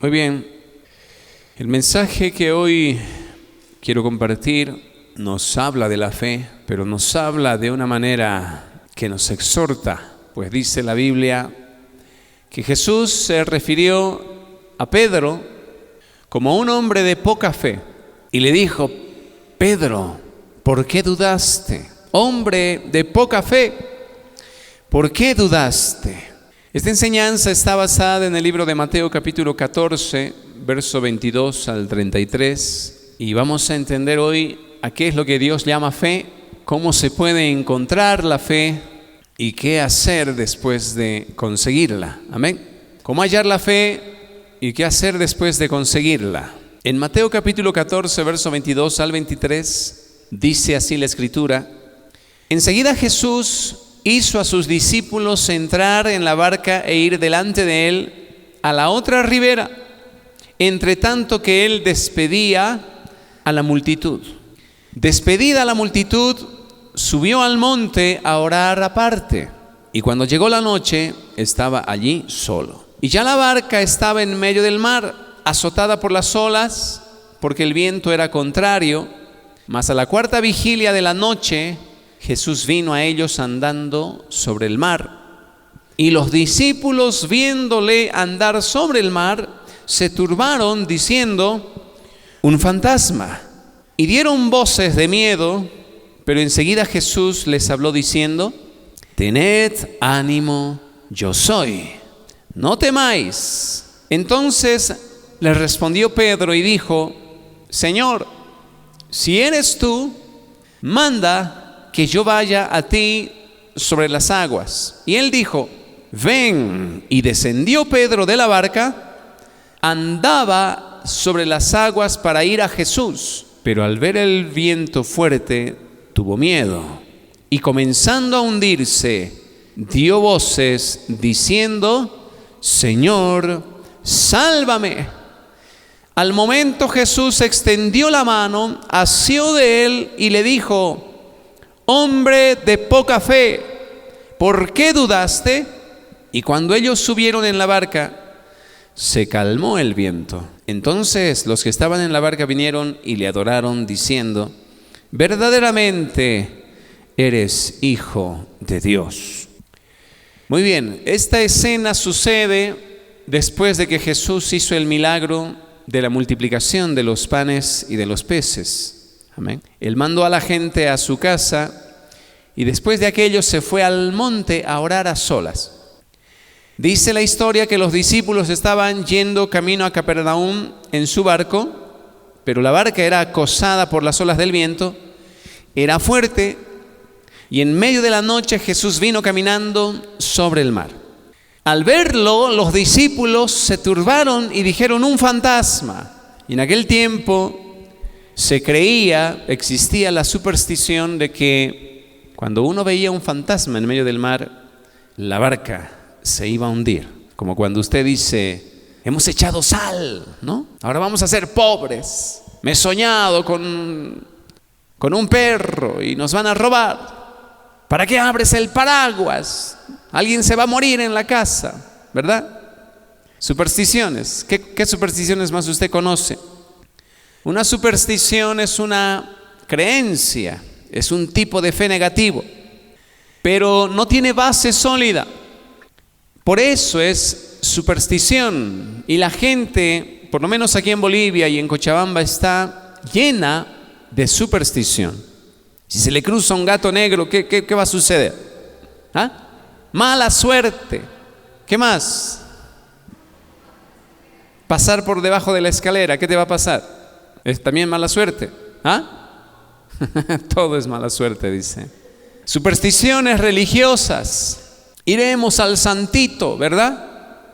Muy bien, el mensaje que hoy quiero compartir nos habla de la fe, pero nos habla de una manera que nos exhorta, pues dice la Biblia que Jesús se refirió a Pedro como un hombre de poca fe y le dijo: Pedro, ¿por qué dudaste? Hombre de poca fe, ¿por qué dudaste? Esta enseñanza está basada en el libro de Mateo capítulo 14, verso 22 al 33, y vamos a entender hoy a qué es lo que Dios llama fe, cómo se puede encontrar la fe y qué hacer después de conseguirla. Amén. Cómo hallar la fe y qué hacer después de conseguirla. En Mateo capítulo 14, verso 22 al 23, dice así la Escritura: Enseguida Jesús hizo a sus discípulos entrar en la barca e ir delante de él a la otra ribera, entre tanto que él despedía a la multitud. Despedida la multitud, subió al monte a orar aparte, y cuando llegó la noche, estaba allí solo. Y ya la barca estaba en medio del mar, azotada por las olas, porque el viento era contrario. Mas a la cuarta vigilia de la noche, Jesús vino a ellos andando sobre el mar. Y los discípulos, viéndole andar sobre el mar, se turbaron diciendo: un fantasma. Y dieron voces de miedo, pero enseguida Jesús les habló diciendo: tened ánimo, yo soy, no temáis. Entonces les respondió Pedro y dijo: Señor, si eres tú, manda que yo vaya a ti sobre las aguas. Y él dijo: ven. Y descendió Pedro de la barca, andaba sobre las aguas para ir a Jesús, pero al ver el viento fuerte tuvo miedo, y comenzando a hundirse, dio voces diciendo: Señor, sálvame. Al momento Jesús extendió la mano, asió de él y le dijo: hombre de poca fe, ¿por qué dudaste? Y cuando ellos subieron en la barca, se calmó el viento. Entonces los que estaban en la barca vinieron y le adoraron, diciendo: verdaderamente eres Hijo de Dios. Muy bien, esta escena sucede después de que Jesús hizo el milagro de la multiplicación de los panes y de los peces. Amén. Él mandó a la gente a su casa y después de aquello se fue al monte a orar a solas. Dice la historia que los discípulos estaban yendo camino a Capernaum en su barco, pero la barca era acosada por las olas del viento, era fuerte, y en medio de la noche Jesús vino caminando sobre el mar. Al verlo, los discípulos se turbaron y dijeron: un fantasma. Y en aquel tiempo existía la superstición de que cuando uno veía un fantasma en medio del mar, la barca se iba a hundir. Como cuando usted dice: hemos echado sal, ¿no? Ahora vamos a ser pobres. Me he soñado con un perro y nos van a robar. ¿Para qué abres el paraguas? Alguien se va a morir en la casa, ¿verdad? Supersticiones. ¿Qué supersticiones más usted conoce? Una superstición es una creencia, es un tipo de fe negativo, pero no tiene base sólida. Por eso es superstición. Y la gente, por lo menos aquí en Bolivia y en Cochabamba, está llena de superstición. Si se le cruza un gato negro, ¿qué va a suceder? ¿Ah? Mala suerte. ¿Qué más? Pasar por debajo de la escalera, ¿qué te va a pasar? ¿Es también mala suerte? ¿Ah? Todo es mala suerte, dice. Supersticiones religiosas. Iremos al santito, ¿verdad?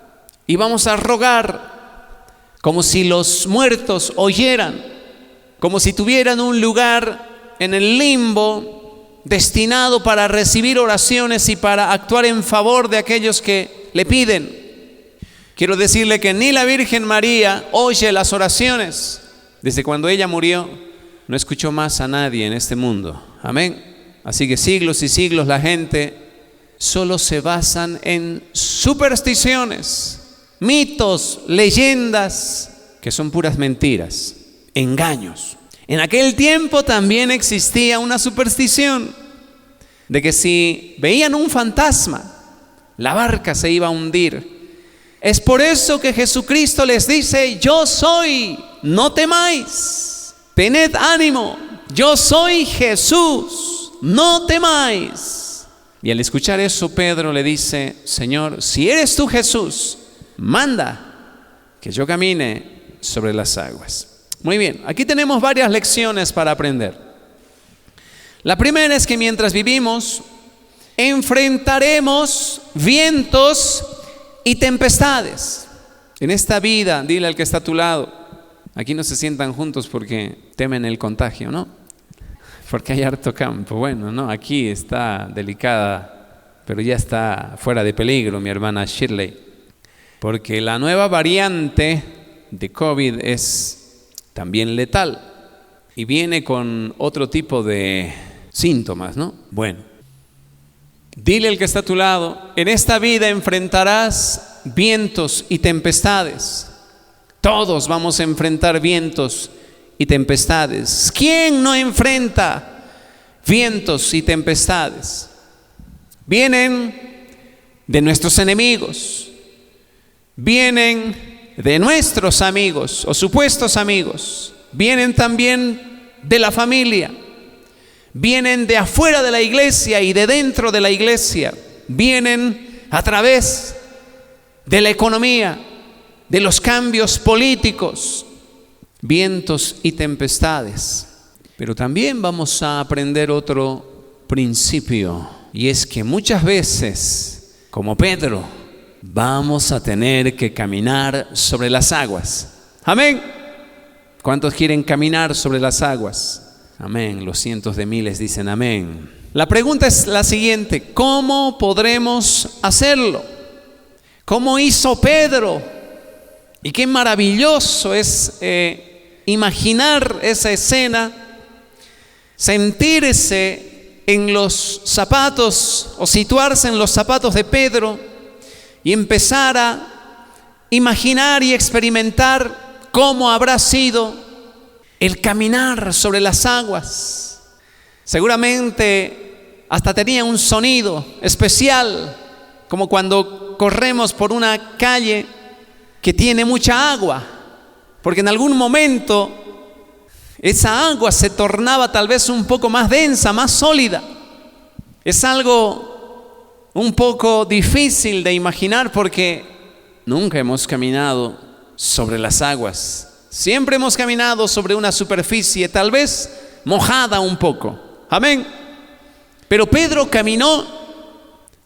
Y vamos a rogar como si los muertos oyeran, como si tuvieran un lugar en el limbo destinado para recibir oraciones y para actuar en favor de aquellos que le piden. Quiero decirle que ni la Virgen María oye las oraciones. Desde cuando ella murió, no escuchó más a nadie en este mundo. Amén. Así que siglos y siglos la gente solo se basan en supersticiones. mitos, leyendas, que son puras mentiras, engaños. En aquel tiempo también existía una superstición de que si veían un fantasma, la barca se iba a hundir. Es por eso que Jesucristo les dice: yo soy, no temáis, tened ánimo, yo soy Jesús, no temáis. Y al escuchar eso, Pedro le dice: Señor, si eres tú Jesús, manda que yo camine sobre las aguas. Muy bien, aquí tenemos varias lecciones para aprender. La primera es que mientras vivimos, enfrentaremos vientos y tempestades. En esta vida, dile al que está a tu lado, aquí no se sientan juntos porque temen el contagio, ¿no? Porque hay harto campo. Bueno, no, aquí está delicada, pero ya está fuera de peligro mi hermana Shirley. Porque la nueva variante de COVID es también letal y viene con otro tipo de síntomas, ¿no? Bueno, dile al que está a tu lado: en esta vida enfrentarás vientos y tempestades. Todos vamos a enfrentar vientos y tempestades. ¿Quién no enfrenta vientos y tempestades? Vienen de nuestros enemigos, vienen de nuestros amigos o supuestos amigos, vienen también de la familia, vienen de afuera de la iglesia y de dentro de la iglesia, vienen a través de la economía, de los cambios políticos, vientos y tempestades. Pero también vamos a aprender otro principio, y es que muchas veces, como Pedro, vamos a tener que caminar sobre las aguas. Amén. ¿Cuántos quieren caminar sobre las aguas? Amén. Los cientos de miles dicen amén. La pregunta es la siguiente: ¿cómo podremos hacerlo? ¿Cómo hizo Pedro? Y qué maravilloso es imaginar esa escena, sentirse en los zapatos o situarse en los zapatos de Pedro y empezar a imaginar y experimentar cómo habrá sido el caminar sobre las aguas. Seguramente hasta tenía un sonido especial, como cuando corremos por una calle que tiene mucha agua, porque en algún momento esa agua se tornaba tal vez un poco más densa, más sólida. Es algo un poco difícil de imaginar porque nunca hemos caminado sobre las aguas. Siempre hemos caminado sobre una superficie tal vez mojada un poco. Amén. Pero Pedro caminó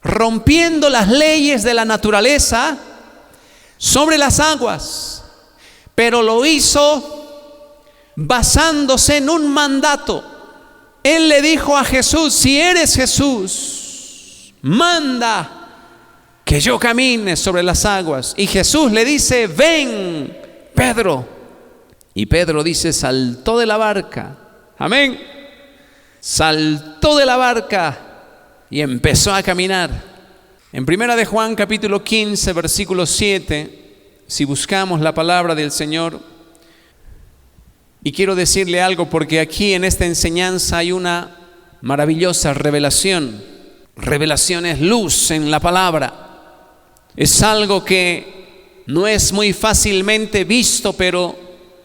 rompiendo las leyes de la naturaleza sobre las aguas, pero lo hizo basándose en un mandato. Él le dijo a Jesús: si eres Jesús, manda que yo camine sobre las aguas. Y Jesús le dice: ven, Pedro. Y Pedro dice: saltó de la barca. Amén. Saltó de la barca y empezó a caminar. En 1 de Juan capítulo 15 versículo 7, si buscamos la palabra del Señor, y quiero decirle algo porque aquí en esta enseñanza hay una maravillosa revelación. Revelación es luz en la palabra. Es algo que no es muy fácilmente visto, pero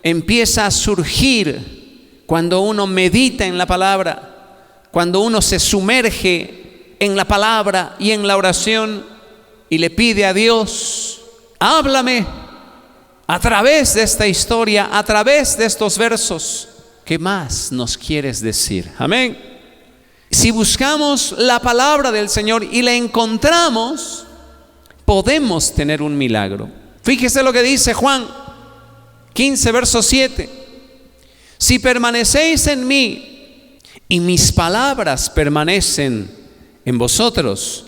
empieza a surgir cuando uno medita en la palabra, cuando uno se sumerge en la palabra y en la oración y le pide a Dios: háblame a través de esta historia, a través de estos versos. ¿Qué más nos quieres decir? Amén. Si buscamos la palabra del Señor y la encontramos, podemos tener un milagro. Fíjese lo que dice Juan 15 verso 7: si permanecéis en mí y mis palabras permanecen en vosotros,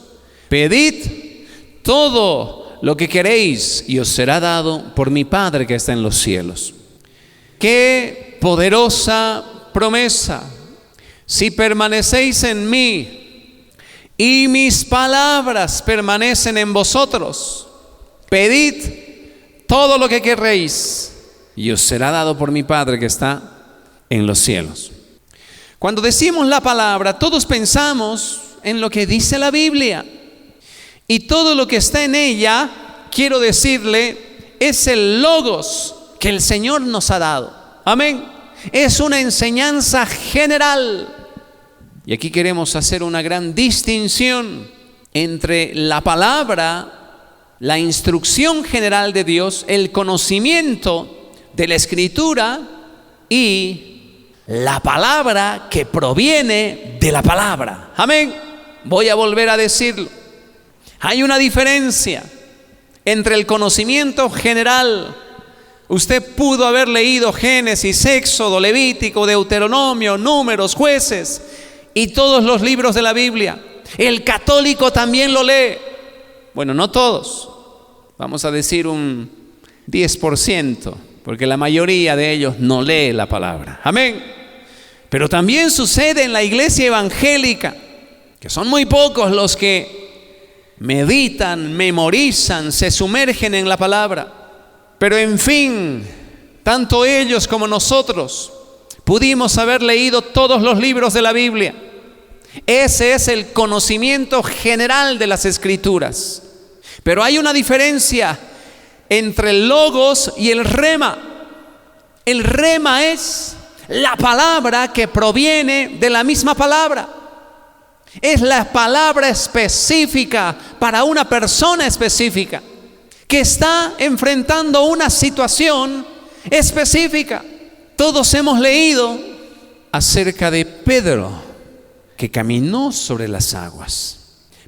pedid todo lo que queréis y os será dado por mi Padre que está en los cielos. Qué poderosa promesa. Si permanecéis en mí y mis palabras permanecen en vosotros, pedid todo lo que querréis y os será dado por mi Padre que está en los cielos. Cuando decimos la palabra, todos pensamos en lo que dice la Biblia. Y todo lo que está en ella, quiero decirle, es el logos que el Señor nos ha dado. Amén. Es una enseñanza general. Y aquí queremos hacer una gran distinción entre la palabra, la instrucción general de Dios, el conocimiento de la Escritura y la palabra que proviene de la palabra. Amén. Voy a volver a decirlo. Hay una diferencia entre el conocimiento general. Usted pudo haber leído Génesis, Éxodo, Levítico, Deuteronomio, Números, Jueces y todos los libros de la Biblia. El católico también lo lee. Bueno, no todos. Vamos a decir un 10%, porque la mayoría de ellos no lee la palabra. Amén. Pero también sucede en la iglesia evangélica, que son muy pocos los que meditan, memorizan, se sumergen en la palabra. Pero en fin, tanto ellos como nosotros pudimos haber leído todos los libros de la Biblia. Ese es el conocimiento general de las Escrituras. Pero hay una diferencia entre el logos y el rema. El rema es la palabra que proviene de la misma palabra. Es la palabra específica para una persona específica que está enfrentando una situación específica. Todos hemos leído acerca de Pedro, que caminó sobre las aguas,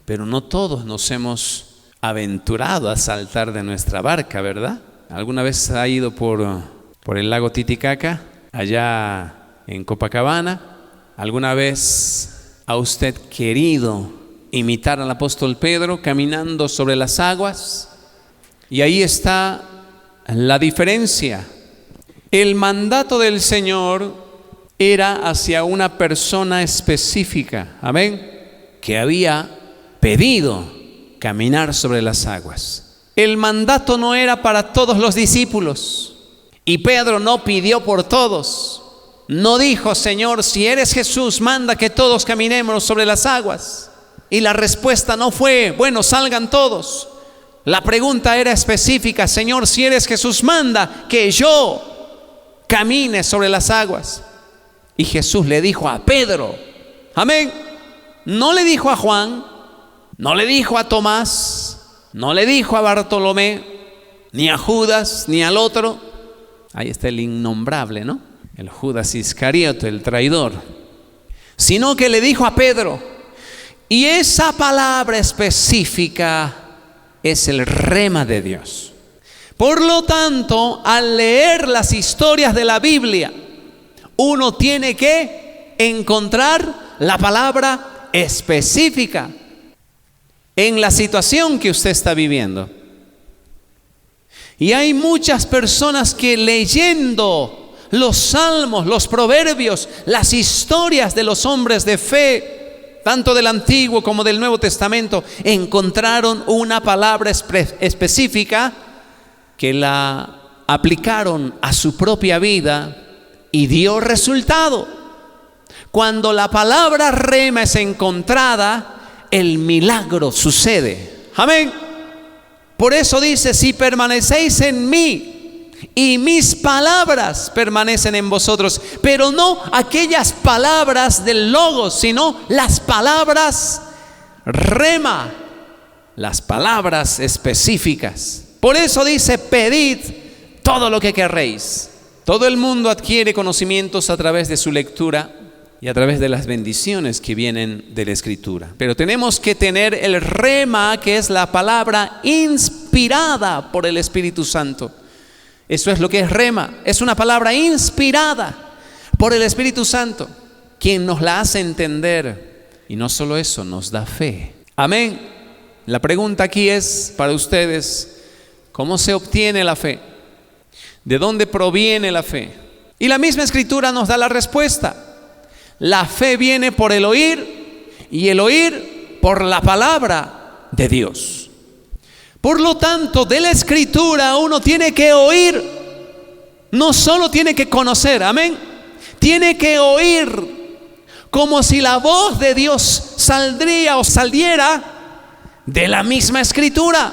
pero no todos nos hemos aventurado a saltar de nuestra barca, ¿verdad? ¿Alguna vez ha ido por el lago Titicaca, allá en Copacabana? ¿Alguna vez ha usted querido imitar al apóstol Pedro caminando sobre las aguas? Y ahí está la diferencia. El mandato del Señor era hacia una persona específica, amén, que había pedido caminar sobre las aguas. El mandato no era para todos los discípulos, y Pedro no pidió por todos. No dijo: Señor, si eres Jesús, manda que todos caminemos sobre las aguas. Y la respuesta no fue: bueno, salgan todos. La pregunta era específica: Señor, si eres Jesús, manda que yo camine sobre las aguas. Y Jesús le dijo a Pedro, amén. No le dijo a Juan, no le dijo a Tomás, no le dijo a Bartolomé, ni a Judas, ni al otro. Ahí está el innombrable, ¿no? El Judas Iscariote, el traidor. Sino que le dijo a Pedro. Y esa palabra específica es el rema de Dios. Por lo tanto, al leer las historias de la Biblia, uno tiene que encontrar la palabra específica en la situación que usted está viviendo. Y hay muchas personas que leyendo los salmos, los proverbios, las historias de los hombres de fe, tanto del Antiguo como del Nuevo Testamento, encontraron una palabra específica que la aplicaron a su propia vida y dio resultado. Cuando la palabra rema es encontrada, el milagro sucede. Amén. Por eso dice: si permanecéis en mí y mis palabras permanecen en vosotros. Pero no aquellas palabras del logos, sino las palabras rema, las palabras específicas. Por eso dice: pedid todo lo que querréis. Todo el mundo adquiere conocimientos a través de su lectura y a través de las bendiciones que vienen de la Escritura. Pero tenemos que tener el rema, que es la palabra inspirada por el Espíritu Santo. Eso es lo que es rema. Es una palabra inspirada por el Espíritu Santo, quien nos la hace entender. Y no solo eso, nos da fe. Amén. La pregunta aquí es para ustedes: ¿cómo se obtiene la fe? ¿De dónde proviene la fe? Y la misma Escritura nos da la respuesta. La fe viene por el oír, y el oír por la palabra de Dios. Por lo tanto, de la Escritura uno tiene que oír, no solo tiene que conocer, amén. Tiene que oír como si la voz de Dios saldría o saliera de la misma Escritura.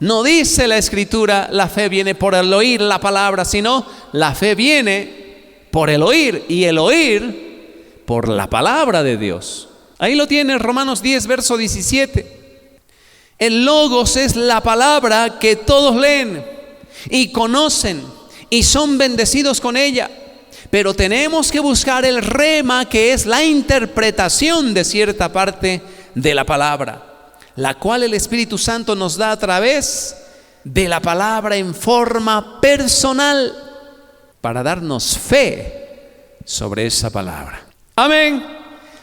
No dice la Escritura, la fe viene por el oír la palabra, sino la fe viene por el oír, y el oír por la palabra de Dios. Ahí lo tiene Romanos 10, verso 17. El Logos es la palabra que todos leen y conocen y son bendecidos con ella. Pero tenemos que buscar el rema, que es la interpretación de cierta parte de la palabra, la cual el Espíritu Santo nos da a través de la palabra en forma personal para darnos fe sobre esa palabra. Amén.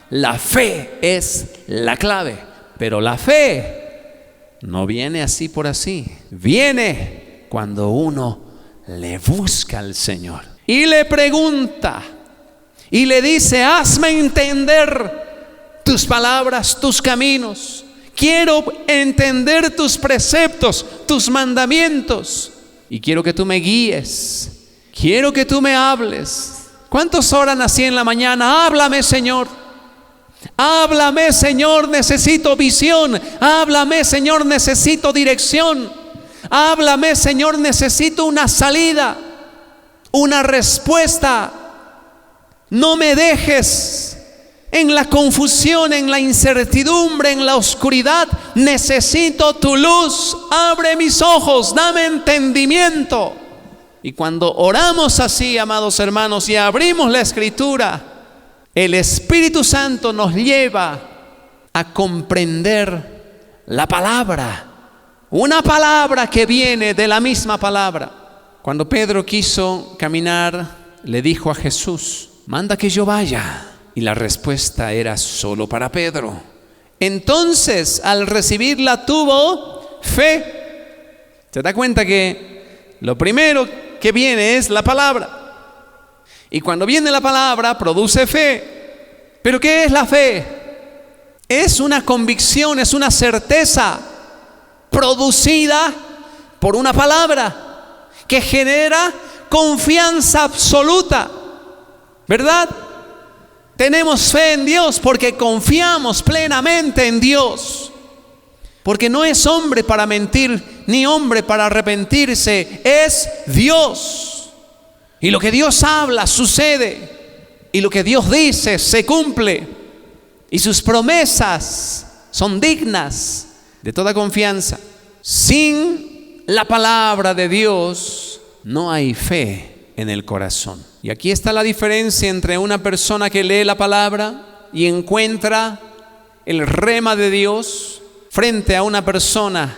La fe es la clave, pero la fe no viene así por así. Viene cuando uno le busca al Señor y le pregunta y le dice: hazme entender tus palabras, tus caminos. Quiero entender tus preceptos, tus mandamientos, y quiero que tú me guíes. Quiero que tú me hables. ¿Cuántos oran así en la mañana? Háblame, Señor. Háblame, Señor, necesito visión. Háblame, Señor, necesito dirección. Háblame, Señor, necesito una salida, una respuesta. No me dejes en la confusión, en la incertidumbre, en la oscuridad. Necesito tu luz. Abre mis ojos, dame entendimiento. Y cuando oramos así, amados hermanos, y abrimos la Escritura, el Espíritu Santo nos lleva a comprender la palabra, una palabra que viene de la misma palabra. Cuando Pedro quiso caminar, le dijo a Jesús: manda que yo vaya. Y la respuesta era solo para Pedro. Entonces, al recibirla, tuvo fe. ¿Se da cuenta que lo primero que viene es la palabra? Y cuando viene la palabra, produce fe. ¿Pero qué es la fe? Es una convicción, es una certeza producida por una palabra que genera confianza absoluta, ¿verdad? Tenemos fe en Dios porque confiamos plenamente en Dios, porque no es hombre para mentir, ni hombre para arrepentirse, es Dios. Y lo que Dios habla sucede, y lo que Dios dice se cumple, y sus promesas son dignas de toda confianza. Sin la palabra de Dios no hay fe en el corazón. Y aquí está la diferencia entre una persona que lee la palabra y encuentra el rema de Dios, frente a una persona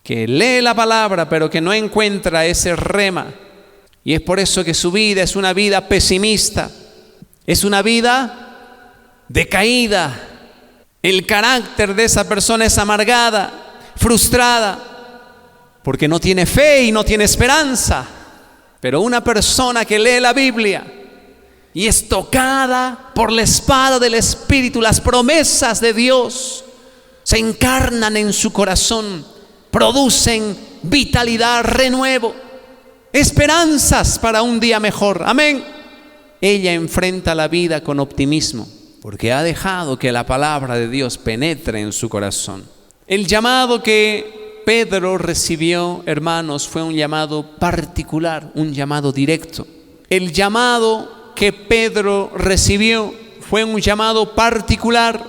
que lee la palabra pero que no encuentra ese rema. Y es por eso que su vida es una vida pesimista, es una vida decaída. El carácter de esa persona es amargada, frustrada, porque no tiene fe y no tiene esperanza. Pero una persona que lee la Biblia y es tocada por la espada del Espíritu, las promesas de Dios se encarnan en su corazón, producen vitalidad, renuevo, esperanzas para un día mejor. Amén. Ella enfrenta la vida con optimismo porque ha dejado que la palabra de Dios penetre en su corazón. El llamado que Pedro recibió, hermanos, fue un llamado particular, un llamado directo. El llamado que Pedro recibió fue un llamado particular.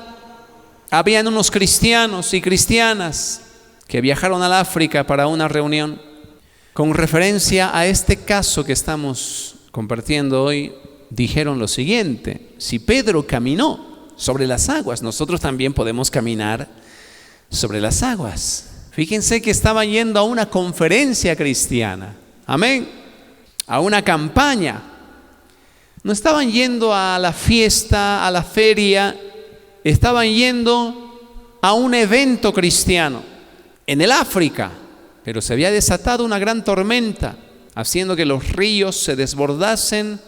Habían unos cristianos y cristianas que viajaron al África para una reunión. Con referencia a este caso que estamos compartiendo hoy, dijeron lo siguiente: si Pedro caminó sobre las aguas, nosotros también podemos caminar sobre las aguas. Fíjense que estaban yendo a una conferencia cristiana, amén, a una campaña. No estaban yendo a la fiesta, a la feria, estaban yendo a un evento cristiano en el África. Pero se había desatado una gran tormenta, haciendo que los ríos se desbordasen,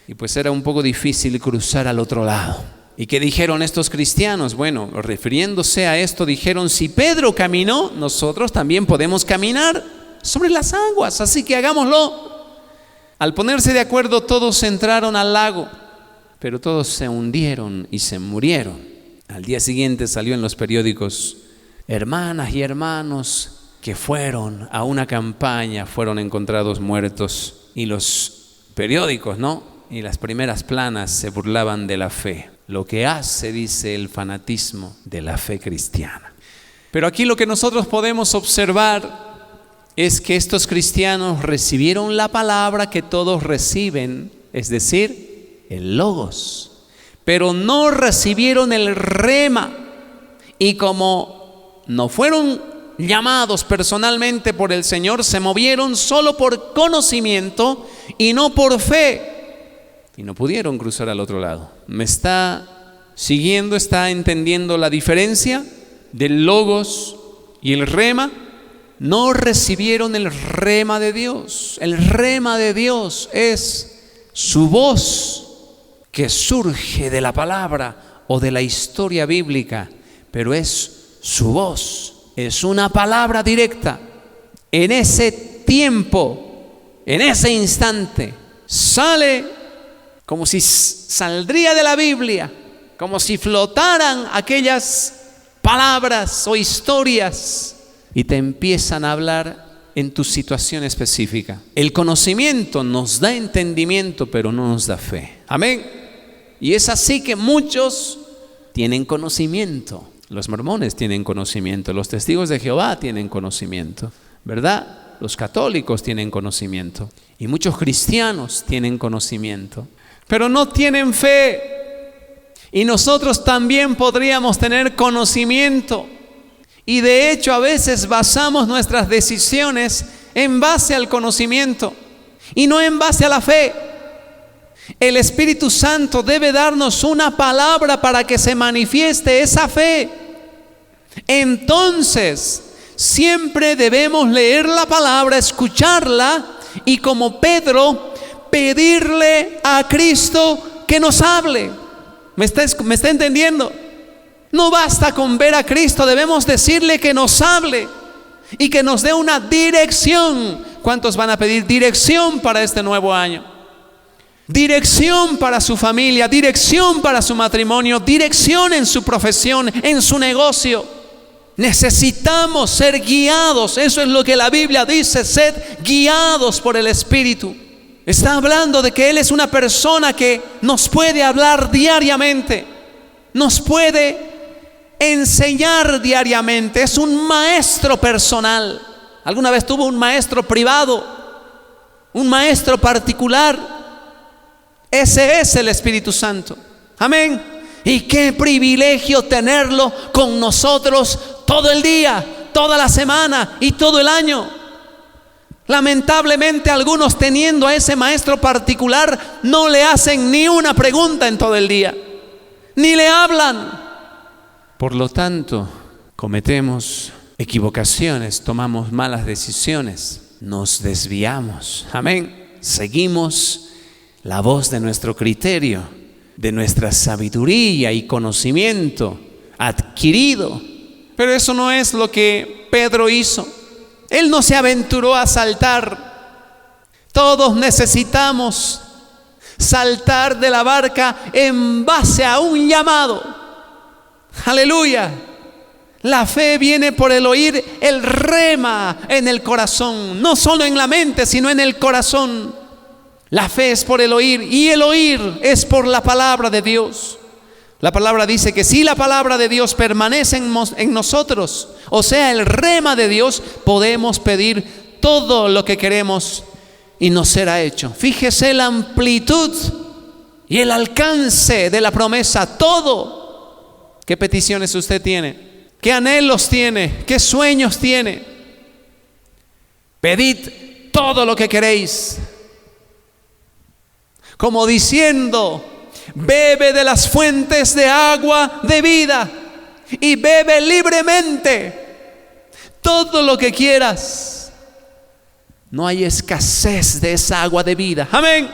y pues era un poco difícil cruzar al otro lado. ¿Y qué dijeron estos cristianos? Bueno, refiriéndose a esto, dijeron: si Pedro caminó, nosotros también podemos caminar sobre las aguas, así que hagámoslo. Al ponerse de acuerdo, todos entraron al lago, pero todos se hundieron y se murieron. Al día siguiente salió en los periódicos: hermanas y hermanos que fueron a una campaña fueron encontrados muertos. Y los periódicos, y las primeras planas se burlaban de la fe. Lo que hace, dice, el fanatismo de la fe cristiana. Pero aquí lo que nosotros podemos observar es que estos cristianos recibieron la palabra que todos reciben, es decir, el Logos, pero no recibieron el rema. Y como no fueron llamados personalmente por el Señor, se movieron solo por conocimiento y no por fe. Y no pudieron cruzar al otro lado. ¿Me está siguiendo? ¿Está entendiendo la diferencia del Logos y el rema? No recibieron el rema de Dios. El rema de Dios es su voz que surge de la palabra o de la historia bíblica, pero es su voz, es una palabra directa. En ese tiempo, en ese instante, sale como si saldría de la Biblia, como si flotaran aquellas palabras o historias y te empiezan a hablar en tu situación específica. El conocimiento nos da entendimiento, pero no nos da fe. Amén. Y es así que muchos tienen conocimiento. Los mormones tienen conocimiento, los testigos de Jehová tienen conocimiento, ¿verdad? Los católicos tienen conocimiento y muchos cristianos tienen conocimiento, pero no tienen fe. Y nosotros también podríamos tener conocimiento. Y de hecho a veces basamos nuestras decisiones en base al conocimiento y no en base a la fe. El Espíritu Santo debe darnos una palabra para que se manifieste esa fe. Entonces, siempre debemos leer la palabra, escucharla y, como Pedro, pedirle a Cristo que nos hable. ¿Me está entendiendo? No basta con ver a Cristo, debemos decirle que nos hable y que nos dé una dirección. ¿Cuántos van a pedir dirección para este nuevo año? Dirección para su familia, dirección para su matrimonio, dirección en su profesión, en su negocio. Necesitamos ser guiados. Eso es lo que la Biblia dice: sed guiados por el Espíritu. Está hablando de que Él es una persona que nos puede hablar diariamente, nos puede enseñar diariamente. Es un maestro personal. ¿Alguna vez tuvo un maestro privado? ¿Un maestro particular? Ese es el Espíritu Santo. Amén. Y qué privilegio tenerlo con nosotros todo el día, toda la semana y todo el año. Lamentablemente algunos, teniendo a ese maestro particular, no le hacen ni una pregunta en todo el día, ni le hablan. Por lo tanto, cometemos equivocaciones, tomamos malas decisiones, nos desviamos. Amén. Seguimos la voz de nuestro criterio, de nuestra sabiduría y conocimiento adquirido. Pero eso no es lo que Pedro hizo. Él no se aventuró a saltar. Todos necesitamos saltar de la barca en base a un llamado. Aleluya. La fe viene por el oír, el rema en el corazón, no solo en la mente, sino en el corazón. La fe es por el oír, y el oír es por la palabra de Dios. La palabra dice que si la palabra de Dios permanece en nosotros, o sea, el rema de Dios, podemos pedir todo lo que queremos y nos será hecho. Fíjese la amplitud y el alcance de la promesa. Todo. ¿Qué peticiones usted tiene? ¿Qué anhelos tiene? ¿Qué sueños tiene? Pedid todo lo que queréis, como diciendo: bebe de las fuentes de agua de vida y bebe libremente todo lo que quieras. No hay escasez de esa agua de vida. Amén.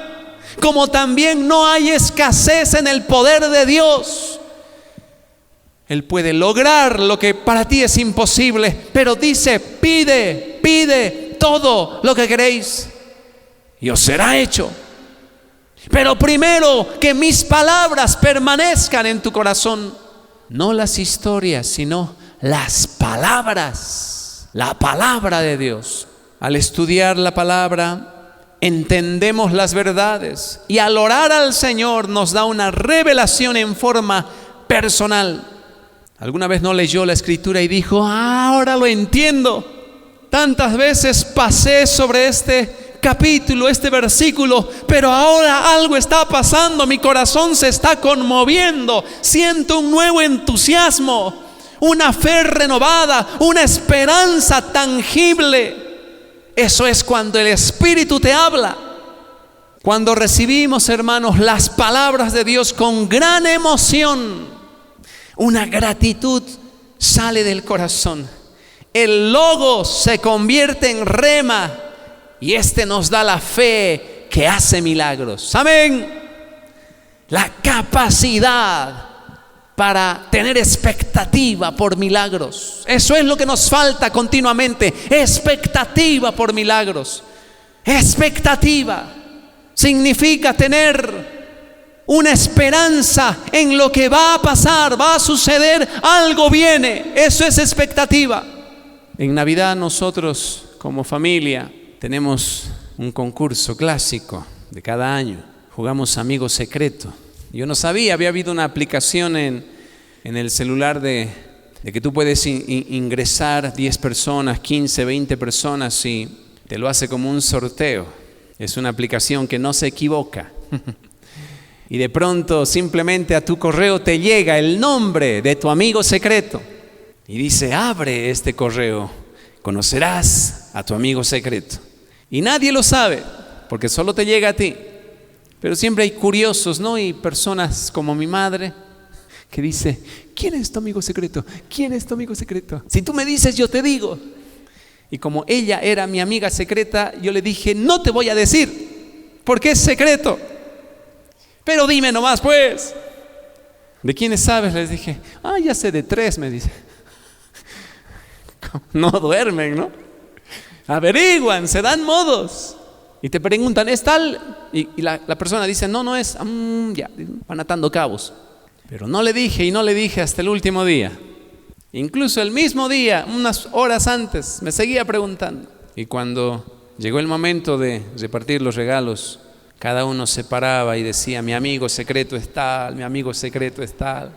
como también no hay escasez en el poder de Dios. Él puede lograr lo que para ti es imposible, pero dice: pide todo lo que queréis y os será hecho. Pero primero que mis palabras permanezcan en tu corazón. No las historias, sino las palabras. La palabra de Dios. Al estudiar la palabra, entendemos las verdades. Y al orar al Señor nos da una revelación en forma personal. ¿Alguna vez no leyó la Escritura y dijo: ahora lo entiendo? Tantas veces pasé sobre este capítulo, este versículo, pero ahora algo está pasando, mi corazón se está conmoviendo, siento un nuevo entusiasmo, una fe renovada, una esperanza tangible. Eso es cuando el Espíritu te habla. Cuando recibimos, hermanos, las palabras de Dios con gran emoción, una gratitud sale del corazón. El logos se convierte en rema y este nos da la fe que hace milagros. Amén. La capacidad para tener expectativa por milagros. Eso es lo que nos falta continuamente. Expectativa por milagros. Expectativa significa tener una esperanza en lo que va a pasar, va a suceder, algo viene. Eso es expectativa. En Navidad nosotros como familia tenemos un concurso clásico de cada año. Jugamos Amigo Secreto. Yo no sabía, había habido una aplicación en el celular de que tú puedes ingresar 10 personas, 15, 20 personas y te lo hace como un sorteo. Es una aplicación que no se equivoca. Y de pronto simplemente a tu correo te llega el nombre de tu amigo secreto. Y dice: abre este correo, conocerás a tu amigo secreto. Y nadie lo sabe, porque solo te llega a ti. Pero siempre hay curiosos, ¿no? Y personas como mi madre que dice: ¿quién es tu amigo secreto? ¿Quién es tu amigo secreto? Si tú me dices, yo te digo. Y como ella era mi amiga secreta, yo le dije: no te voy a decir, porque es secreto. Pero dime nomás, pues. ¿De quiénes sabes? Les dije: ya sé de 3, me dice. No duermen, ¿no? Averiguan, se dan modos. Y te preguntan: ¿es tal? Y la persona dice: no es. Ya, van atando cabos. Pero no le dije hasta el último día. Incluso el mismo día, unas horas antes, me seguía preguntando. Y cuando llegó el momento de repartir los regalos, cada uno se paraba y decía: mi amigo secreto es tal, mi amigo secreto es tal.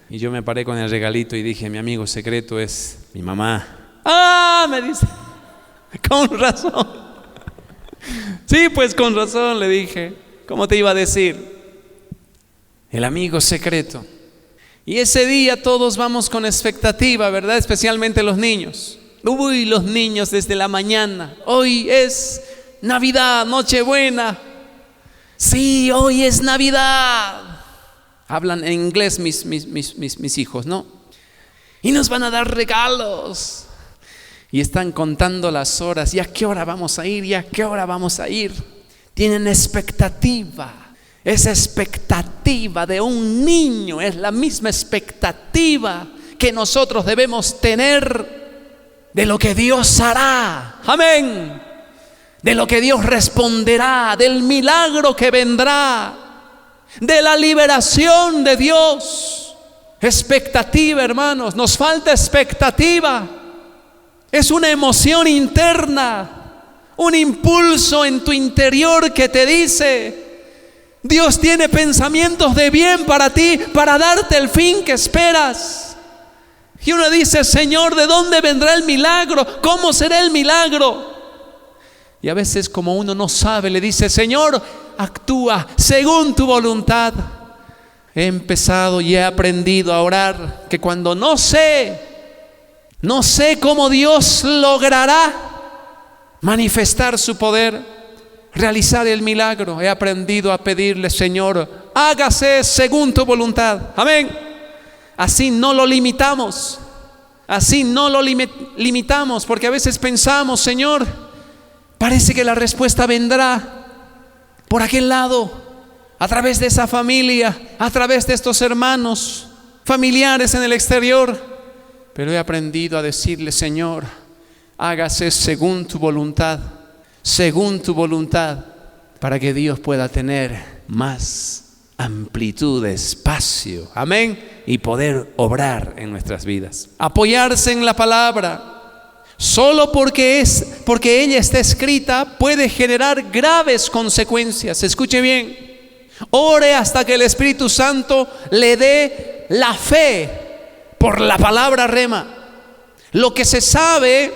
Y yo me paré con el regalito y dije: mi amigo secreto es mi mamá. Me dice: con razón. Sí, pues con razón, le dije. ¿Cómo te iba a decir? El amigo secreto. Y ese día todos vamos con expectativa, ¿verdad? Especialmente los niños. Los niños desde la mañana. Hoy es Navidad, Nochebuena. Sí, hoy es Navidad. Hablan en inglés mis hijos, ¿no? Y nos van a dar regalos. Y están contando las horas. ¿Y a qué hora vamos a ir? ¿Y a qué hora vamos a ir? Tienen expectativa. Esa expectativa de un niño es la misma expectativa que nosotros debemos tener de lo que Dios hará. Amén. De lo que Dios responderá, del milagro que vendrá, de la liberación de Dios. Expectativa, hermanos, nos falta expectativa. Es una emoción interna, un impulso en tu interior que te dice: Dios tiene pensamientos de bien para ti, para darte el fin que esperas. Y uno dice: Señor, ¿de dónde vendrá el milagro? ¿Cómo será el milagro? Y a veces, como uno no sabe, le dice: Señor, actúa según tu voluntad. He empezado y he aprendido a orar que cuando no sé cómo Dios logrará manifestar su poder, realizar el milagro, he aprendido a pedirle: Señor, hágase según tu voluntad. Amén. Así no lo limitamos. Así no lo limitamos, porque a veces pensamos: Señor, parece que la respuesta vendrá, por aquel lado, a través de esa familia, a través de estos hermanos, familiares en el exterior. Pero he aprendido a decirle: Señor, hágase según tu voluntad, para que Dios pueda tener más amplitud de espacio, amén, y poder obrar en nuestras vidas. Apoyarse en la palabra. Solo porque ella está escrita puede generar graves consecuencias. Escuche bien. Ore hasta que el Espíritu Santo le dé la fe por la palabra rema. Lo que se sabe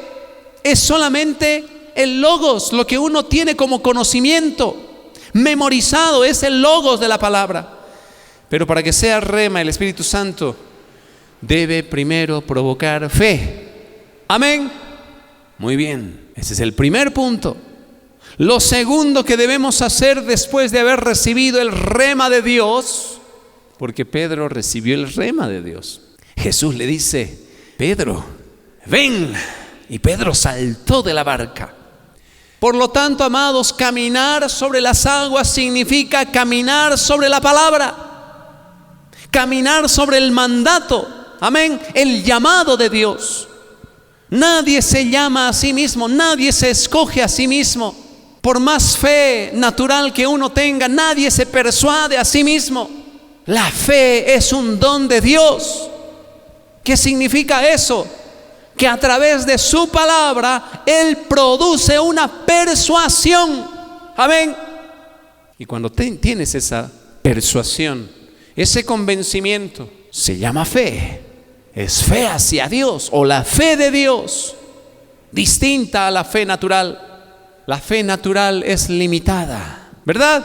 es solamente el logos, lo que uno tiene como conocimiento memorizado es el logos de la palabra. Pero para que sea rema, el Espíritu Santo debe primero provocar fe. Amén. Muy bien, ese es el primer punto. Lo segundo que debemos hacer después de haber recibido el rema de Dios, porque Pedro recibió el rema de Dios. Jesús le dice: Pedro, ven. Y Pedro saltó de la barca. Por lo tanto, amados, caminar sobre las aguas significa caminar sobre la palabra, caminar sobre el mandato, amén, el llamado de Dios. Nadie se llama a sí mismo, nadie se escoge a sí mismo. Por más fe natural que uno tenga, nadie se persuade a sí mismo. La fe es un don de Dios. ¿Qué significa eso? Que a través de su palabra Él produce una persuasión. Amén. Y cuando tienes esa persuasión, ese convencimiento, se llama fe. Es fe hacia Dios, o la fe de Dios, distinta a la fe natural. La fe natural es limitada, ¿verdad?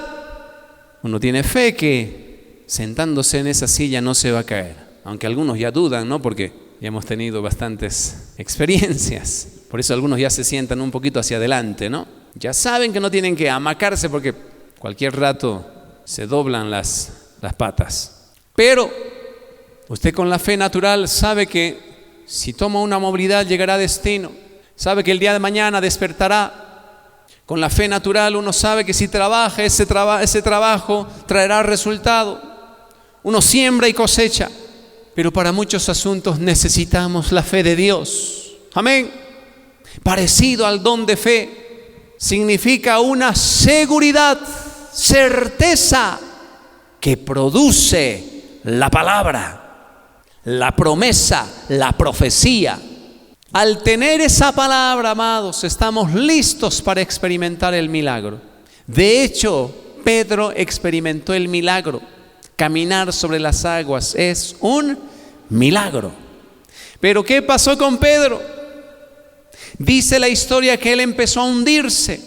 Uno tiene fe que sentándose en esa silla no se va a caer. Aunque algunos ya dudan, ¿no? Porque ya hemos tenido bastantes experiencias. Por eso algunos ya se sientan un poquito hacia adelante, ¿no? Ya saben que no tienen que amacarse porque cualquier rato se doblan las patas. Pero usted con la fe natural sabe que si toma una movilidad llegará a destino. Sabe que el día de mañana despertará. Con la fe natural uno sabe que si trabaja, ese trabajo traerá resultado. Uno siembra y cosecha. Pero para muchos asuntos necesitamos la fe de Dios. Amén. Parecido al don de fe, significa una seguridad, certeza que produce la palabra, la promesa, la profecía. Al tener esa palabra, amados, estamos listos para experimentar el milagro. De hecho, Pedro experimentó el milagro. Caminar sobre las aguas es un milagro. Pero ¿qué pasó con Pedro? Dice la historia que él empezó a hundirse.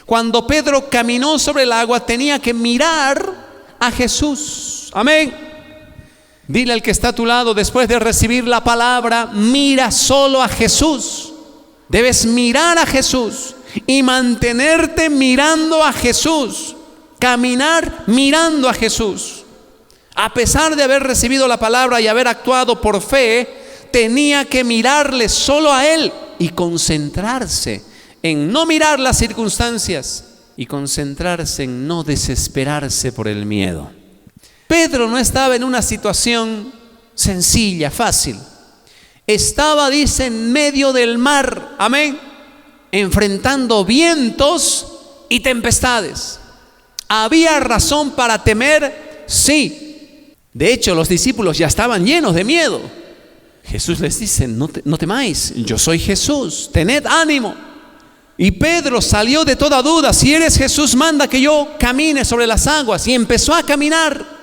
Cuando Pedro caminó sobre el agua tenía que mirar a Jesús. Amén. Dile al que está a tu lado, después de recibir la palabra, mira solo a Jesús. Debes mirar a Jesús y mantenerte mirando a Jesús. Caminar mirando a Jesús. A pesar de haber recibido la palabra y haber actuado por fe, tenía que mirarle solo a Él y concentrarse en no mirar las circunstancias y concentrarse en no desesperarse por el miedo. Pedro no estaba en una situación sencilla, fácil. Estaba, dice, en medio del mar, amén, enfrentando vientos y tempestades. ¿Había razón para temer? Sí. De hecho, los discípulos ya estaban llenos de miedo. Jesús les dice: no temáis, yo soy Jesús, tened ánimo. Y Pedro salió de toda duda: si eres Jesús, manda que yo camine sobre las aguas. Y empezó a caminar.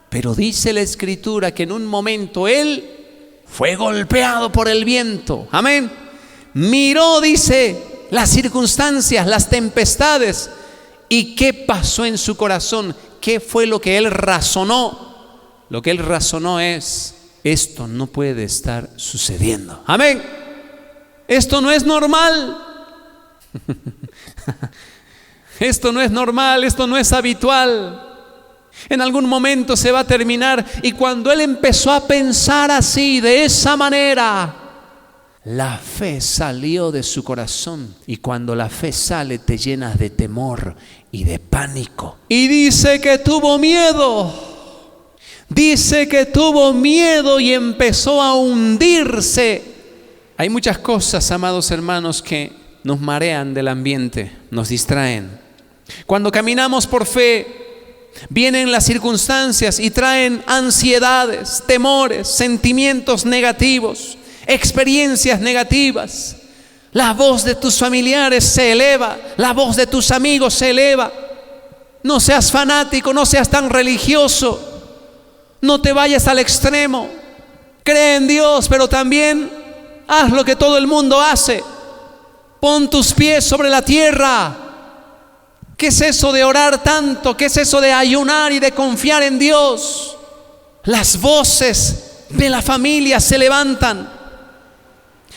Pero dice la Escritura que en un momento él fue golpeado por el viento. Amén. Miró, dice, las circunstancias, las tempestades. ¿Y qué pasó en su corazón? ¿Qué fue lo que él razonó? Lo que él razonó es: esto no puede estar sucediendo. Amén. Esto no es normal. Esto no es normal, esto no es habitual. En algún momento se va a terminar. Y cuando él empezó a pensar así, de esa manera, La fe salió de su corazón, y cuando la fe sale te llenas de temor y de pánico. Y dice que tuvo miedo. Dice que tuvo miedo y empezó a hundirse. Hay muchas cosas, amados hermanos, que nos marean del ambiente, nos distraen. Cuando caminamos por fe, vienen las circunstancias y traen ansiedades, temores, sentimientos negativos, experiencias negativas. La voz de tus familiares se eleva, la voz de tus amigos se eleva. No seas fanático, no seas tan religioso, no te vayas al extremo. Cree en Dios, pero también haz lo que todo el mundo hace. Pon tus pies sobre la tierra. ¿Qué es eso de orar tanto? ¿Qué es eso de ayunar y de confiar en Dios? Las voces de la familia se levantan.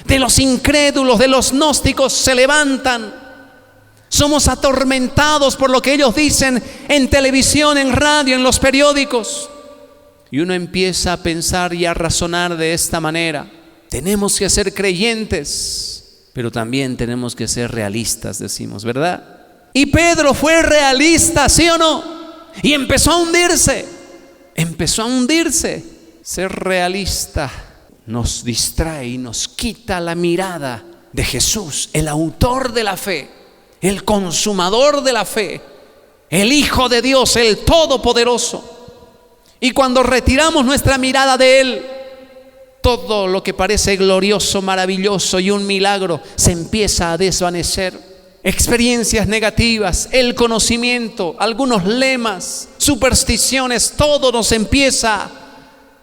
De los incrédulos, de los gnósticos se levantan. Somos atormentados por lo que ellos dicen en televisión, en radio, en los periódicos. Y uno empieza a pensar y a razonar de esta manera. Tenemos que ser creyentes, pero también tenemos que ser realistas, decimos, ¿verdad? Y Pedro fue realista, ¿sí o no? Y empezó a hundirse. Ser realista nos distrae y nos quita la mirada de Jesús, el autor de la fe, el consumador de la fe, el Hijo de Dios, el Todopoderoso. Y cuando retiramos nuestra mirada de Él, todo lo que parece glorioso, maravilloso y un milagro se empieza a desvanecer. Experiencias negativas, el conocimiento, algunos lemas, supersticiones, todo nos empieza a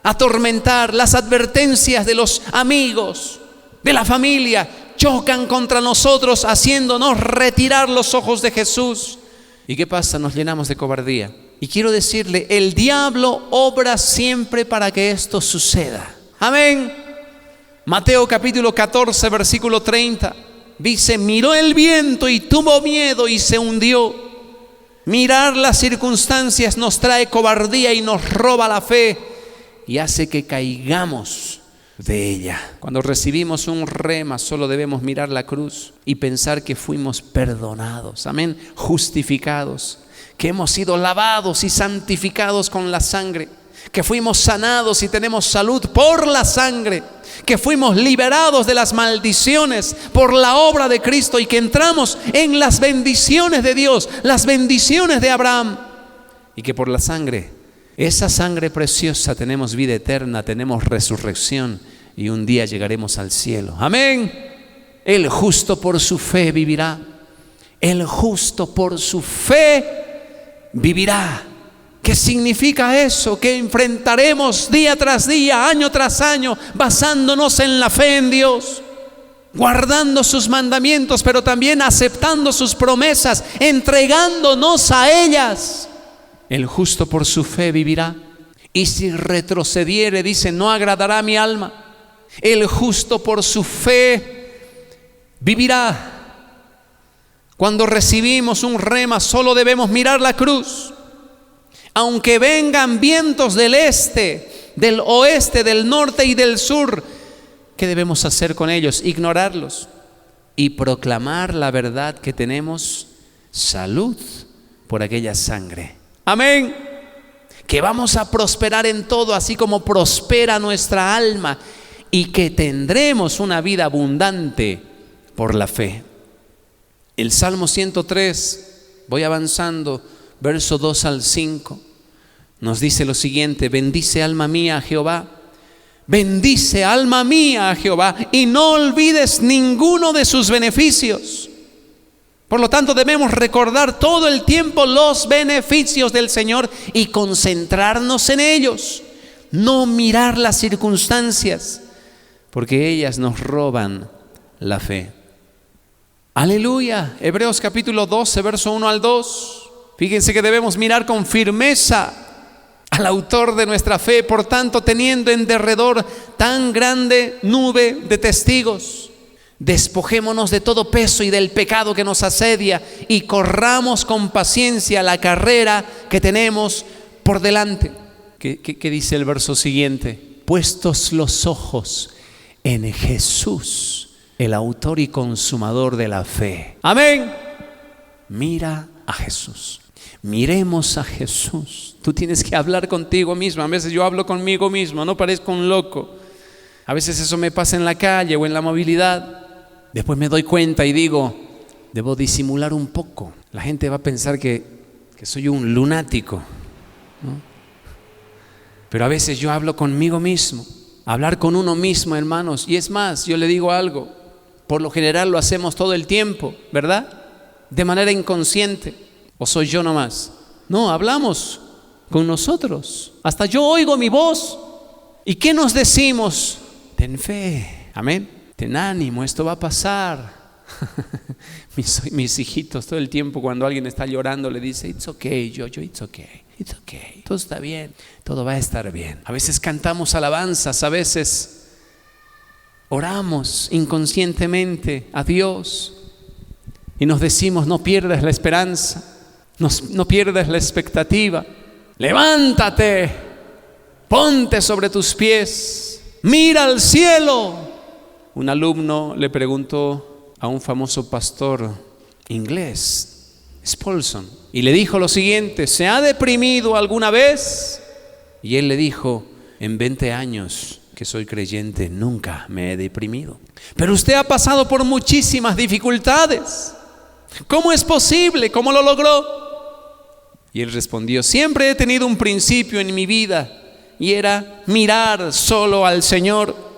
atormentar. Las advertencias de los amigos, de la familia, chocan contra nosotros, haciéndonos retirar los ojos de Jesús. ¿Y qué pasa? Nos llenamos de cobardía. Y quiero decirle, el diablo obra siempre para que esto suceda. Amén. Mateo capítulo 14, versículo 30. Dice, miró el viento y tuvo miedo y se hundió. Mirar las circunstancias nos trae cobardía y nos roba la fe y hace que caigamos de ella. Cuando recibimos un rema, solo debemos mirar la cruz y pensar que fuimos perdonados, amén, justificados, que hemos sido lavados y santificados con la sangre, que fuimos sanados y tenemos salud por la sangre, que fuimos liberados de las maldiciones por la obra de Cristo y que entramos en las bendiciones de Dios, las bendiciones de Abraham, y que por la sangre, esa sangre preciosa, tenemos vida eterna, tenemos resurrección y un día llegaremos al cielo. Amén. El justo por su fe vivirá. El justo por su fe vivirá. ¿Qué significa eso? Que enfrentaremos día tras día, año tras año, basándonos en la fe en Dios, guardando sus mandamientos, pero también aceptando sus promesas, entregándonos a ellas. El justo por su fe vivirá. Y si retrocediere, dice, no agradará a mi alma. El justo por su fe vivirá. Cuando recibimos un rema, solo debemos mirar la cruz. Aunque vengan vientos del este, del oeste, del norte y del sur, ¿qué debemos hacer con ellos? Ignorarlos y proclamar la verdad que tenemos salud por aquella sangre. Amén. Que vamos a prosperar en todo, así como prospera nuestra alma, y que tendremos una vida abundante por la fe. El Salmo 103, voy avanzando, verso 2 al 5, nos dice lo siguiente: bendice alma mía a Jehová, bendice alma mía a Jehová, y no olvides ninguno de sus beneficios. Por lo tanto, debemos recordar todo el tiempo los beneficios del Señor y concentrarnos en ellos, no mirar las circunstancias, porque ellas nos roban la fe. Aleluya. Hebreos capítulo 12, verso 1 al 2. Fíjense que debemos mirar con firmeza al autor de nuestra fe, por tanto, teniendo en derredor tan grande nube de testigos, despojémonos de todo peso y del pecado que nos asedia y corramos con paciencia la carrera que tenemos por delante. ¿Qué dice el verso siguiente? Puestos los ojos en Jesús, el autor y consumador de la fe. Amén. Mira a Jesús. Miremos a Jesús. Tú tienes que hablar contigo mismo. A veces yo hablo conmigo mismo, no parezco un loco. A veces eso me pasa en la calle o en la movilidad. Después me doy cuenta y digo, debo disimular un poco. La gente va a pensar que soy un lunático, ¿no? Pero a veces yo hablo conmigo mismo. Hablar con uno mismo, hermanos. Y es más, yo le digo algo. Por lo general lo hacemos todo el tiempo, ¿verdad? De manera inconsciente. ¿O soy yo nomás? No, hablamos con nosotros. Hasta yo oigo mi voz. ¿Y qué nos decimos? Ten fe, amén. Ten ánimo, esto va a pasar. Mis hijitos todo el tiempo cuando alguien está llorando le dice, it's okay, Jojo, it's okay, it's okay. Todo está bien, todo va a estar bien. A veces cantamos alabanzas, a veces oramos inconscientemente a Dios y nos decimos, no pierdas la esperanza, no pierdas la expectativa. Levántate, ponte sobre tus pies, mira al cielo. Un alumno le preguntó a un famoso pastor inglés, Spurgeon, y le dijo lo siguiente: ¿se ha deprimido alguna vez? Y él le dijo, en 20 años que soy creyente nunca me he deprimido. Pero usted ha pasado por muchísimas dificultades. ¿Cómo es posible? ¿Cómo lo logró? Y él respondió, siempre he tenido un principio en mi vida y era mirar solo al Señor.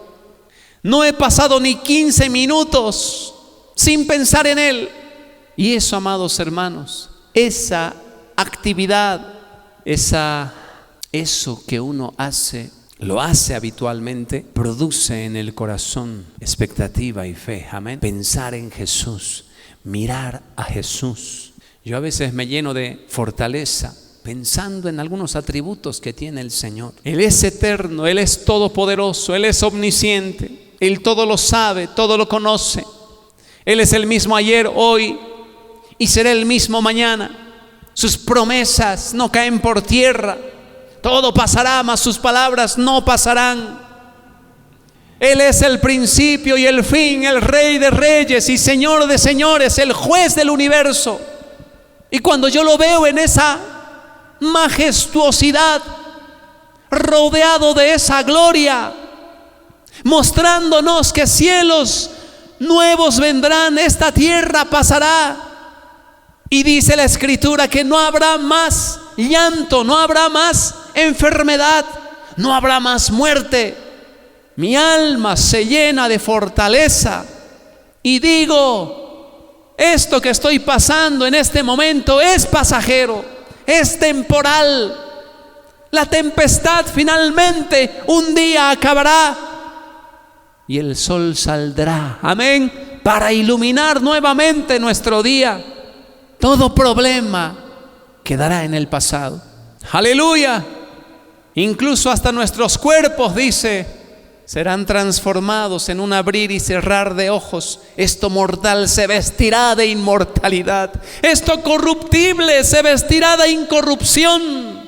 No he pasado ni 15 minutos sin pensar en Él. Y eso, amados hermanos, esa actividad, eso que uno hace, lo hace habitualmente, produce en el corazón expectativa y fe. Amén. Pensar en Jesús, mirar a Jesús. Yo a veces me lleno de fortaleza pensando en algunos atributos que tiene el Señor. Él es eterno, Él es todopoderoso, Él es omnisciente. Él todo lo sabe, todo lo conoce. Él es el mismo ayer, hoy y será el mismo mañana. Sus promesas no caen por tierra. Todo pasará, mas sus palabras no pasarán. Él es el principio y el fin, el Rey de reyes y Señor de señores, el juez del universo. Y cuando yo lo veo en esa majestuosidad, rodeado de esa gloria, mostrándonos que cielos nuevos vendrán, esta tierra pasará. Y dice la Escritura que no habrá más llanto, no habrá más enfermedad, no habrá más muerte. Mi alma se llena de fortaleza y digo, esto que estoy pasando en este momento es pasajero, es temporal. La tempestad finalmente un día acabará y el sol saldrá, amén, para iluminar nuevamente nuestro día. Todo problema quedará en el pasado. Aleluya. Incluso hasta nuestros cuerpos, dice, serán transformados en un abrir y cerrar de ojos. Esto mortal se vestirá de inmortalidad. Esto corruptible se vestirá de incorrupción.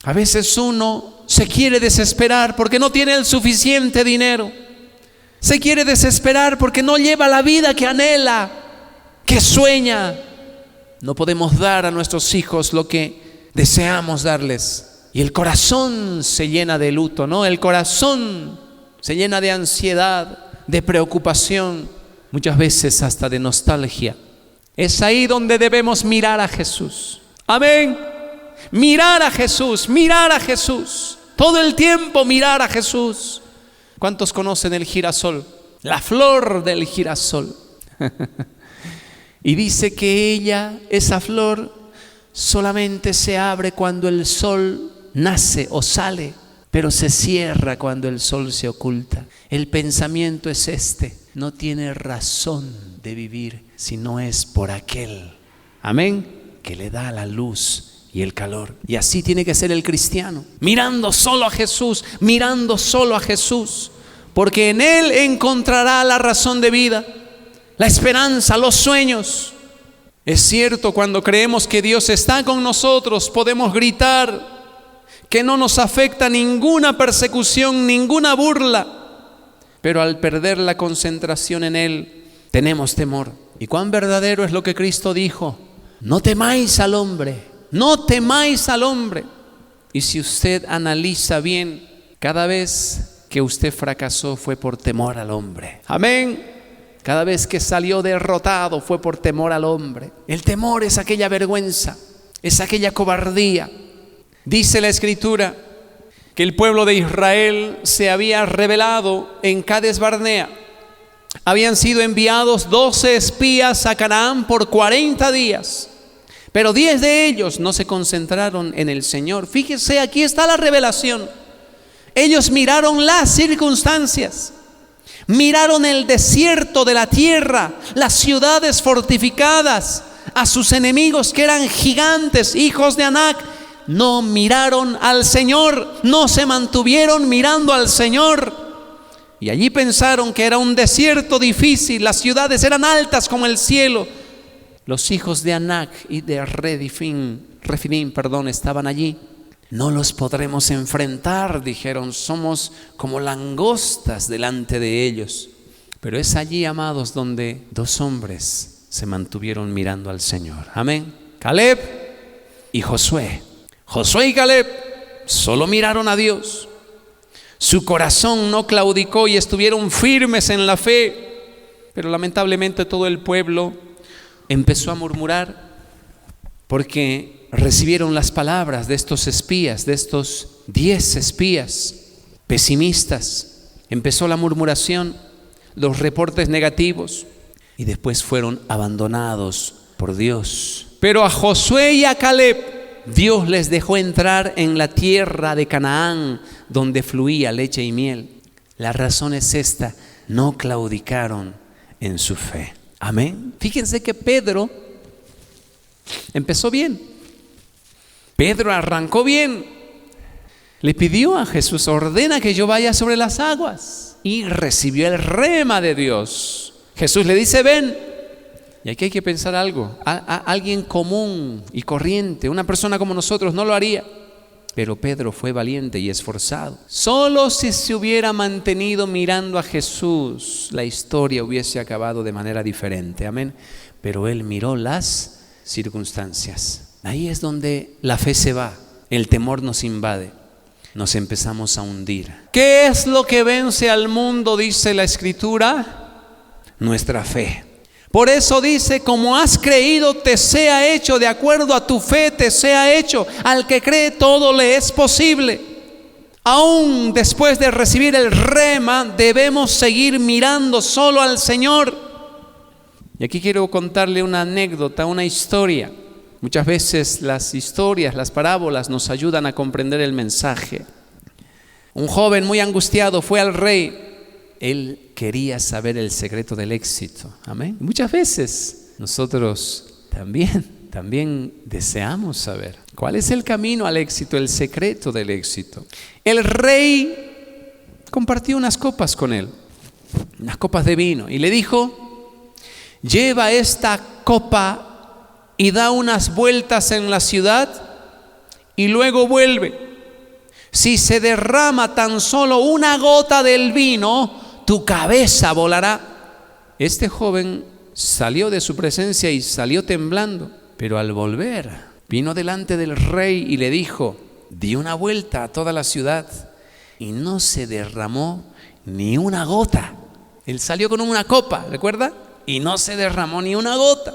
A veces uno se quiere desesperar porque no tiene el suficiente dinero. Se quiere desesperar porque no lleva la vida que anhela, que sueña. No podemos dar a nuestros hijos lo que deseamos darles. Y el corazón se llena de luto, ¿no? El corazón se llena de ansiedad, de preocupación, muchas veces hasta de nostalgia. Es ahí donde debemos mirar a Jesús. Amén. Mirar a Jesús, mirar a Jesús. Todo el tiempo mirar a Jesús. ¿Cuántos conocen el girasol? La flor del girasol. Y dice que esa flor, solamente se abre cuando el sol nace o sale, pero se cierra cuando el sol se oculta. El pensamiento es este: no tiene razón de vivir si no es por aquel, amén, que le da la luz y el calor. Y así tiene que ser el cristiano, mirando solo a Jesús, mirando solo a Jesús, porque en Él encontrará la razón de vida, la esperanza, los sueños. Es cierto, cuando creemos que Dios está con nosotros, podemos gritar que no nos afecta ninguna persecución, ninguna burla, pero al perder la concentración en Él, tenemos temor. ¿Y cuán verdadero es lo que Cristo dijo? No temáis al hombre, no temáis al hombre. Y si usted analiza bien, cada vez que usted fracasó fue por temor al hombre. Amén. Cada vez que salió derrotado fue por temor al hombre. El temor es aquella vergüenza, es aquella cobardía. Dice la Escritura que el pueblo de Israel se había rebelado en Cades Barnea. Habían sido enviados 12 espías a Canaán por 40 días. Pero 10 de ellos no se concentraron en el Señor. Fíjese, aquí está la revelación. Ellos miraron las circunstancias, miraron el desierto de la tierra, las ciudades fortificadas, a sus enemigos que eran gigantes, hijos de Anac. No miraron al Señor, no se mantuvieron mirando al Señor. Y allí pensaron que era un desierto difícil, las ciudades eran altas como el cielo. Los hijos de Anac y de Refidim estaban allí. No los podremos enfrentar, dijeron, somos como langostas delante de ellos. Pero es allí, amados, donde 2 hombres se mantuvieron mirando al Señor. Amén. Caleb y Josué. Josué y Caleb solo miraron a Dios. Su corazón no claudicó y estuvieron firmes en la fe. Pero lamentablemente todo el pueblo empezó a murmurar porque recibieron las palabras de estos espías, de estos 10 espías pesimistas. Empezó la murmuración, los reportes negativos, y después fueron abandonados por Dios. Pero a Josué y a Caleb Dios les dejó entrar en la tierra de Canaán, donde fluía leche y miel. La razón es esta: no claudicaron en su fe. Amén. Fíjense que Pedro empezó bien. Pedro arrancó bien. Le pidió a Jesús: ordena que yo vaya sobre las aguas. Y recibió el rema de Dios. Jesús le dice: ven. Y aquí hay que pensar algo. Alguien común y corriente, una persona como nosotros, no lo haría. Pero Pedro fue valiente y esforzado. Solo si se hubiera mantenido mirando a Jesús, la historia hubiese acabado de manera diferente. Amén. Pero él miró las circunstancias. Ahí es donde la fe se va. El temor nos invade. Nos empezamos a hundir. ¿Qué es lo que vence al mundo? Dice la Escritura. Nuestra fe. Por eso dice: como has creído, te sea hecho, de acuerdo a tu fe te sea hecho. Al que cree, todo le es posible. Aún después de recibir el rema, debemos seguir mirando solo al Señor. Y aquí quiero contarle una anécdota, una historia. Muchas veces las historias, las parábolas nos ayudan a comprender el mensaje. Un joven muy angustiado fue al rey. Él quería saber el secreto del éxito. Amén. Muchas veces nosotros también deseamos saber cuál es el camino al éxito, el secreto del éxito. El rey compartió unas copas con él, unas copas de vino, y le dijo: lleva esta copa y da unas vueltas en la ciudad y luego vuelve. Si se derrama tan solo una gota del vino, tu cabeza volará. Este joven salió de su presencia y salió temblando, pero al volver vino delante del rey y le dijo: di una vuelta a toda la ciudad y no se derramó ni una gota. Él salió con una copa, ¿recuerda? Y no se derramó ni una gota.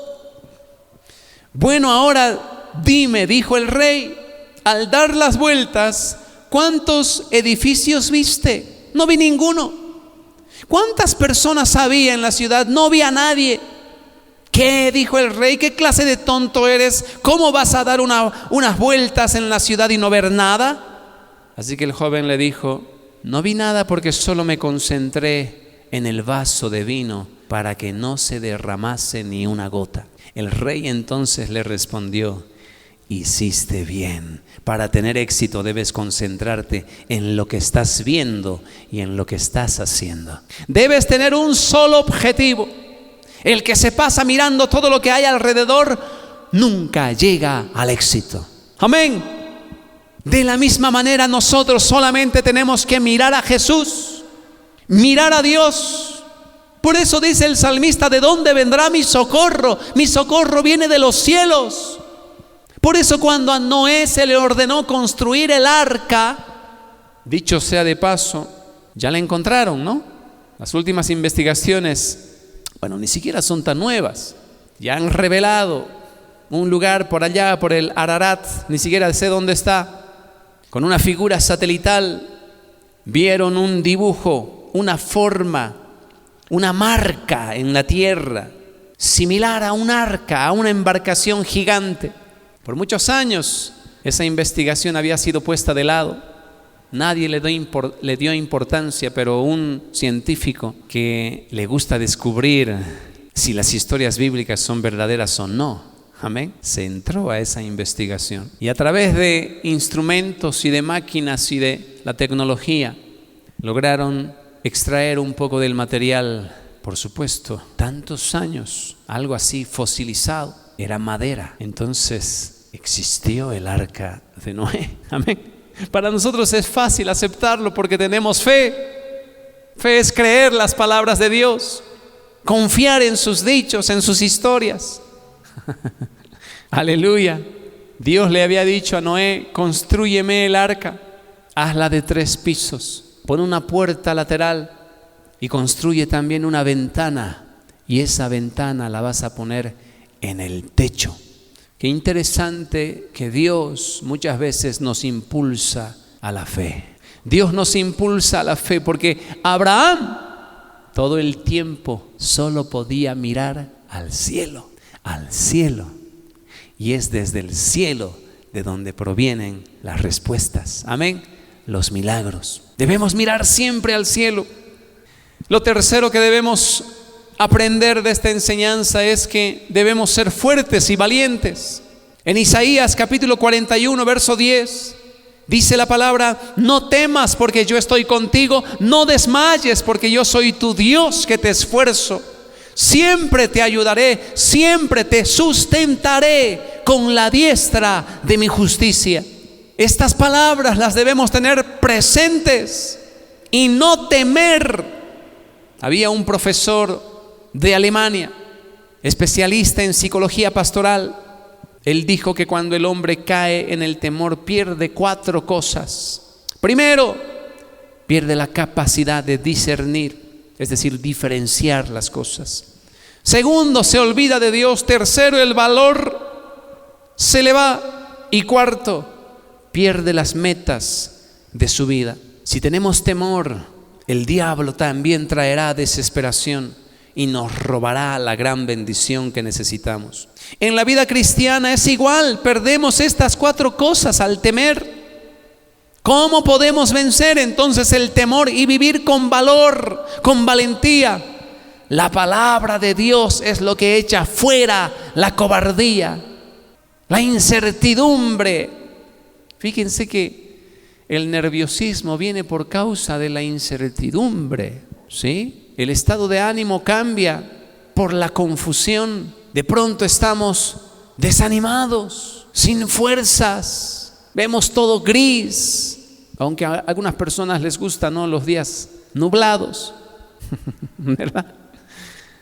Bueno, ahora dime, dijo el rey, al dar las vueltas, ¿cuántos edificios viste? No vi ninguno. ¿Cuántas personas había en la ciudad? No vi a nadie. ¿Qué? Dijo el rey. ¿Qué clase de tonto eres? ¿Cómo vas a dar unas vueltas en la ciudad y no ver nada? Así que el joven le dijo: no vi nada porque solo me concentré en el vaso de vino para que no se derramase ni una gota. El rey entonces le respondió: hiciste bien. Para tener éxito debes concentrarte en lo que estás viendo y en lo que estás haciendo. Debes tener un solo objetivo. El que se pasa mirando todo lo que hay alrededor nunca llega al éxito. Amén. De la misma manera nosotros solamente tenemos que mirar a Jesús. mirar a Dios. Por eso dice el salmista: ¿de dónde vendrá mi socorro? Mi socorro viene de los cielos. Por eso cuando a Noé se le ordenó construir el arca, dicho sea de paso, ya la encontraron, ¿no? Las últimas investigaciones, bueno, ni siquiera son tan nuevas. Ya han revelado un lugar por allá, por el Ararat, ni siquiera sé dónde está. Con una figura satelital vieron un dibujo, una forma, una marca en la tierra, similar a un arca, a una embarcación gigante. Por muchos años esa investigación había sido puesta de lado. Nadie le dio importancia, pero un científico que le gusta descubrir si las historias bíblicas son verdaderas o no, amén, se entró a esa investigación. Y a través de instrumentos y de máquinas y de la tecnología, lograron extraer un poco del material. Por supuesto, tantos años, algo así fosilizado, era madera. Entonces existió el arca de Noé, amén. Para nosotros es fácil aceptarlo porque tenemos fe. Fe es creer las palabras de Dios, confiar en sus dichos, en sus historias. Aleluya. Dios le había dicho a Noé: constrúyeme el arca, hazla de 3 pisos, pon una puerta lateral y construye también una ventana, y esa ventana la vas a poner en el techo. Qué interesante que Dios muchas veces nos impulsa a la fe. Dios nos impulsa a la fe porque Abraham todo el tiempo solo podía mirar al cielo, al cielo. Y es desde el cielo de donde provienen las respuestas. Amén. Los milagros. Debemos mirar siempre al cielo. Lo tercero que debemos aprender de esta enseñanza es que debemos ser fuertes y valientes. En Isaías capítulo 41, verso 10, dice la palabra: no temas porque yo estoy contigo, no desmayes porque yo soy tu Dios que te esfuerzo. Siempre te ayudaré, siempre te sustentaré con la diestra de mi justicia. Estas palabras las debemos tener presentes y no temer. Había un profesor de Alemania, especialista en psicología pastoral. Él dijo que cuando el hombre cae en el temor pierde 4 cosas. Primero, pierde la capacidad de discernir, es decir, diferenciar las cosas. Segundo, se olvida de Dios. Tercero, el valor se le va. Y cuarto, pierde las metas de su vida. Si tenemos temor, el diablo también traerá desesperación y nos robará la gran bendición que necesitamos. En la vida cristiana es igual, perdemos estas 4 cosas al temer. ¿Cómo podemos vencer entonces el temor y vivir con valor, con valentía? La palabra de Dios es lo que echa fuera la cobardía, la incertidumbre. Fíjense que el nerviosismo viene por causa de la incertidumbre, ¿sí? El estado de ánimo cambia por la confusión. De pronto estamos desanimados, sin fuerzas, vemos todo gris, aunque a algunas personas les gustan, ¿no?, los días nublados, ¿verdad?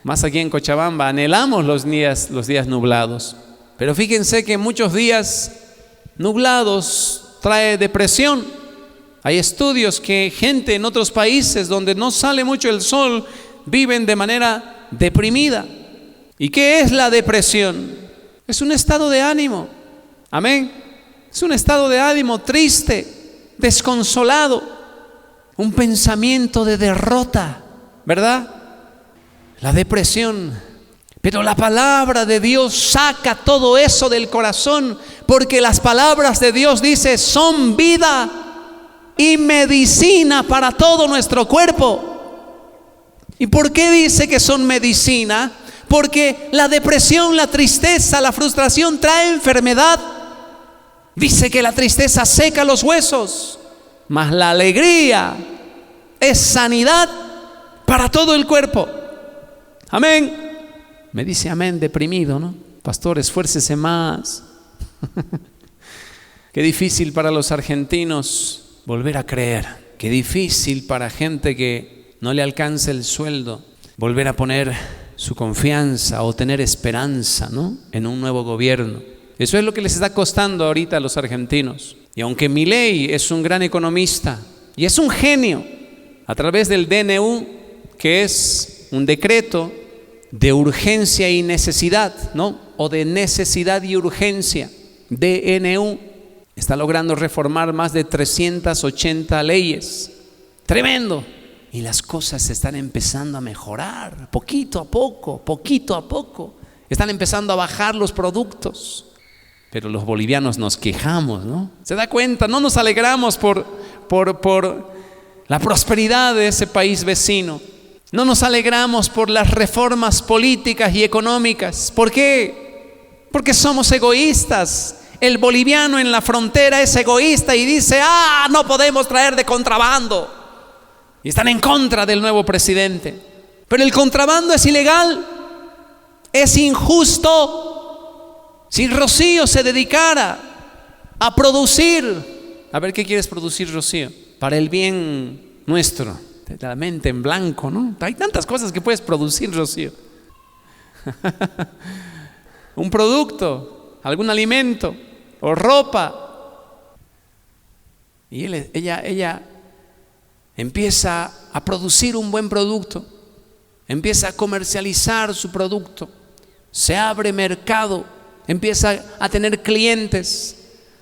Más aquí en Cochabamba anhelamos los días nublados. Pero fíjense que muchos días nublados trae depresión. Hay estudios que gente en otros países donde no sale mucho el sol viven de manera deprimida. ¿Y qué es la depresión? Es un estado de ánimo. Amén. Es un estado de ánimo triste, desconsolado, un pensamiento de derrota, ¿verdad? La depresión. Pero la palabra de Dios saca todo eso del corazón, porque las palabras de Dios, dice, son vida y medicina para todo nuestro cuerpo. ¿Y por qué dice que son medicina? Porque la depresión, la tristeza, la frustración trae enfermedad. Dice que la tristeza seca los huesos, mas la alegría es sanidad para todo el cuerpo. Amén. Me dice amén deprimido, ¿no? Pastor, esfuércese más. Qué difícil para los argentinos volver a creer. Qué difícil para gente que no le alcanza el sueldo, volver a poner su confianza o tener esperanza, ¿no?, en un nuevo gobierno. Eso es lo que les está costando ahorita a los argentinos. Y aunque Milei es un gran economista y es un genio, a través del DNU, que es un decreto de urgencia y necesidad, ¿no?, o de necesidad y urgencia, DNU, está logrando reformar más de 380 leyes. Tremendo. Y las cosas están empezando a mejorar, poquito a poco. Están empezando a bajar los productos. Pero los bolivianos nos quejamos, ¿no? ¿Se da cuenta? No nos alegramos por la prosperidad de ese país vecino. No nos alegramos por las reformas políticas y económicas. ¿Por qué? Porque somos egoístas. El boliviano en la frontera es egoísta y dice: no podemos traer de contrabando. Y están en contra del nuevo presidente. Pero el contrabando es ilegal, es injusto. Si Rocío se dedicara a producir, a ver, ¿qué quieres producir, Rocío? Para el bien nuestro, la mente en blanco, ¿no? Hay tantas cosas que puedes producir, Rocío. Un producto, algún alimento o ropa. Y ella empieza a producir un buen producto, empieza a comercializar su producto, se abre mercado, empieza a tener clientes,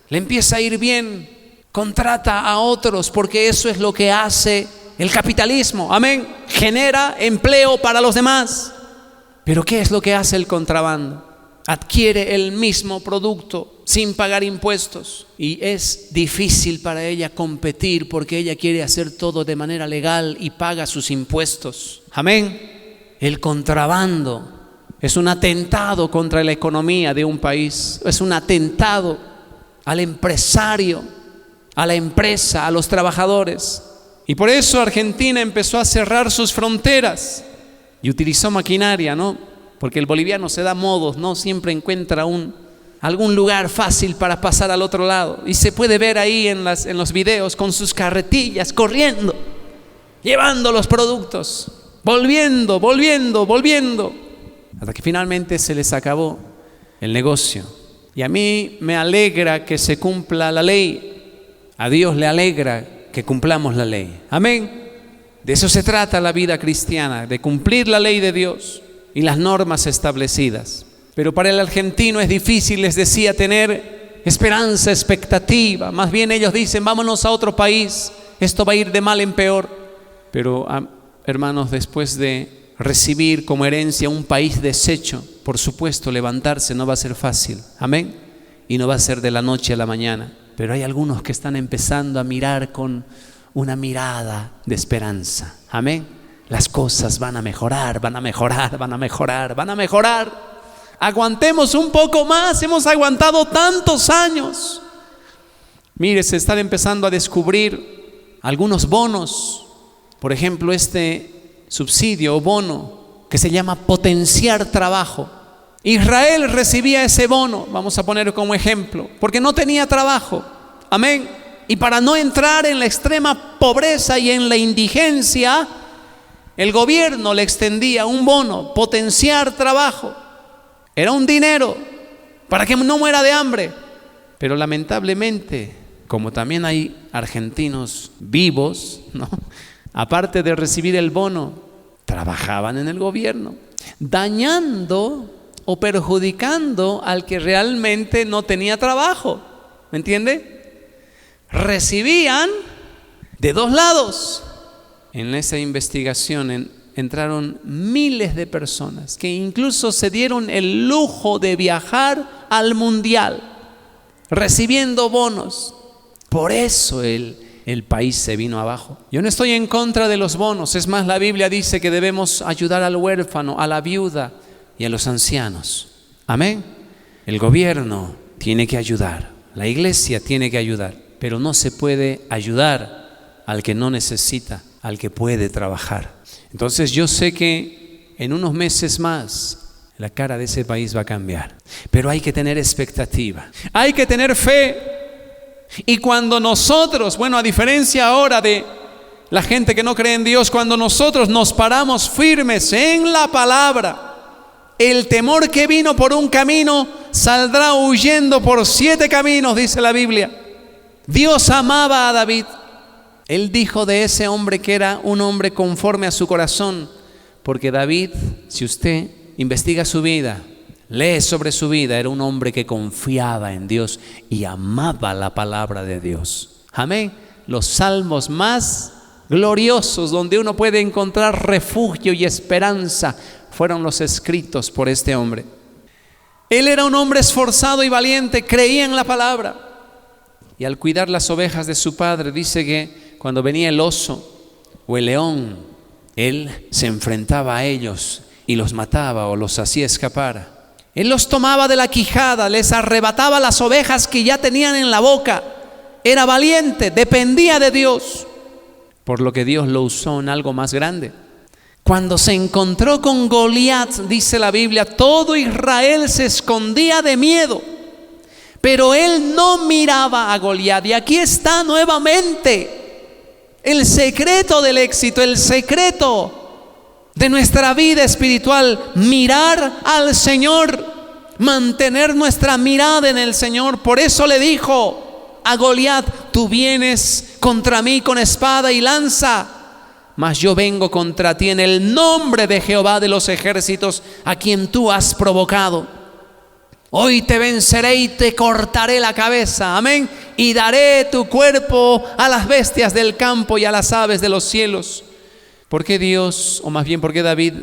le empieza a ir bien, contrata a otros, porque eso es lo que hace el capitalismo, amén, genera empleo para los demás. Pero ¿qué es lo que hace el contrabando? Adquiere el mismo producto sin pagar impuestos y es difícil para ella competir porque ella quiere hacer todo de manera legal y paga sus impuestos. Amén. El contrabando es un atentado contra la economía de un país, es un atentado al empresario, a la empresa, a los trabajadores. Y por eso Argentina empezó a cerrar sus fronteras y utilizó maquinaria, ¿no? Porque el boliviano se da modos, no siempre encuentra algún lugar fácil para pasar al otro lado. Y se puede ver ahí en los videos con sus carretillas corriendo, llevando los productos, volviendo, hasta que finalmente se les acabó el negocio. Y a mí me alegra que se cumpla la ley. A Dios le alegra que cumplamos la ley. Amén. De eso se trata la vida cristiana, de cumplir la ley de Dios y las normas establecidas. Pero para el argentino es difícil, les decía, tener esperanza, expectativa. Más bien ellos dicen: vámonos a otro país, esto va a ir de mal en peor. Pero hermanos, después de recibir como herencia un país deshecho, por supuesto levantarse no va a ser fácil, amén, y no va a ser de la noche a la mañana. Pero hay algunos que están empezando a mirar con una mirada de esperanza, amén. Las cosas van a mejorar. Aguantemos un poco más, hemos aguantado tantos años. Mire, se están empezando a descubrir algunos bonos. Por ejemplo, este subsidio o bono que se llama potenciar trabajo. Israel recibía ese bono, vamos a poner como ejemplo, porque no tenía trabajo, amén. Y para no entrar en la extrema pobreza y en la indigencia, el gobierno le extendía un bono, potenciar trabajo. Era un dinero para que no muera de hambre. Pero lamentablemente, como también hay argentinos vivos, ¿no?, aparte de recibir el bono, trabajaban en el gobierno, dañando o perjudicando al que realmente no tenía trabajo. ¿Me entiende? Recibían de dos lados. En esa investigación entraron miles de personas que incluso se dieron el lujo de viajar al mundial recibiendo bonos. Por eso el país se vino abajo. Yo no estoy en contra de los bonos, es más, la Biblia dice que debemos ayudar al huérfano, a la viuda y a los ancianos. Amén. El gobierno tiene que ayudar, la iglesia tiene que ayudar, pero no se puede ayudar al que no necesita, al que puede trabajar. Entonces yo sé que en unos meses más la cara de ese país va a cambiar, pero hay que tener expectativa, hay que tener fe. Y cuando nosotros, a diferencia ahora de la gente que no cree en Dios, cuando nosotros nos paramos firmes en la palabra, el temor que vino por un camino saldrá huyendo por 7 caminos, dice la Biblia. Dios amaba a David. Él dijo de ese hombre que era un hombre conforme a su corazón, porque David, si usted investiga su vida, lee sobre su vida, era un hombre que confiaba en Dios y amaba la palabra de Dios. Amén. Los salmos más gloriosos donde uno puede encontrar refugio y esperanza fueron los escritos por este hombre. Él era un hombre esforzado y valiente, creía en la palabra. Y al cuidar las ovejas de su padre, dice que cuando venía el oso o el león, él se enfrentaba a ellos y los mataba o los hacía escapar. Él los tomaba de la quijada, les arrebataba las ovejas que ya tenían en la boca. Era valiente, dependía de Dios, por lo que Dios lo usó en algo más grande. Cuando se encontró con Goliat, dice la Biblia, todo Israel se escondía de miedo, pero él no miraba a Goliat. Y aquí está nuevamente el secreto del éxito, el secreto de nuestra vida espiritual: mirar al Señor, mantener nuestra mirada en el Señor. Por eso le dijo a Goliat: tú vienes contra mí con espada y lanza, mas yo vengo contra ti en el nombre de Jehová de los ejércitos, a quien tú has provocado. Hoy te venceré y te cortaré la cabeza, amén, y daré tu cuerpo a las bestias del campo y a las aves de los cielos. ¿Por qué Dios, o más bien por qué David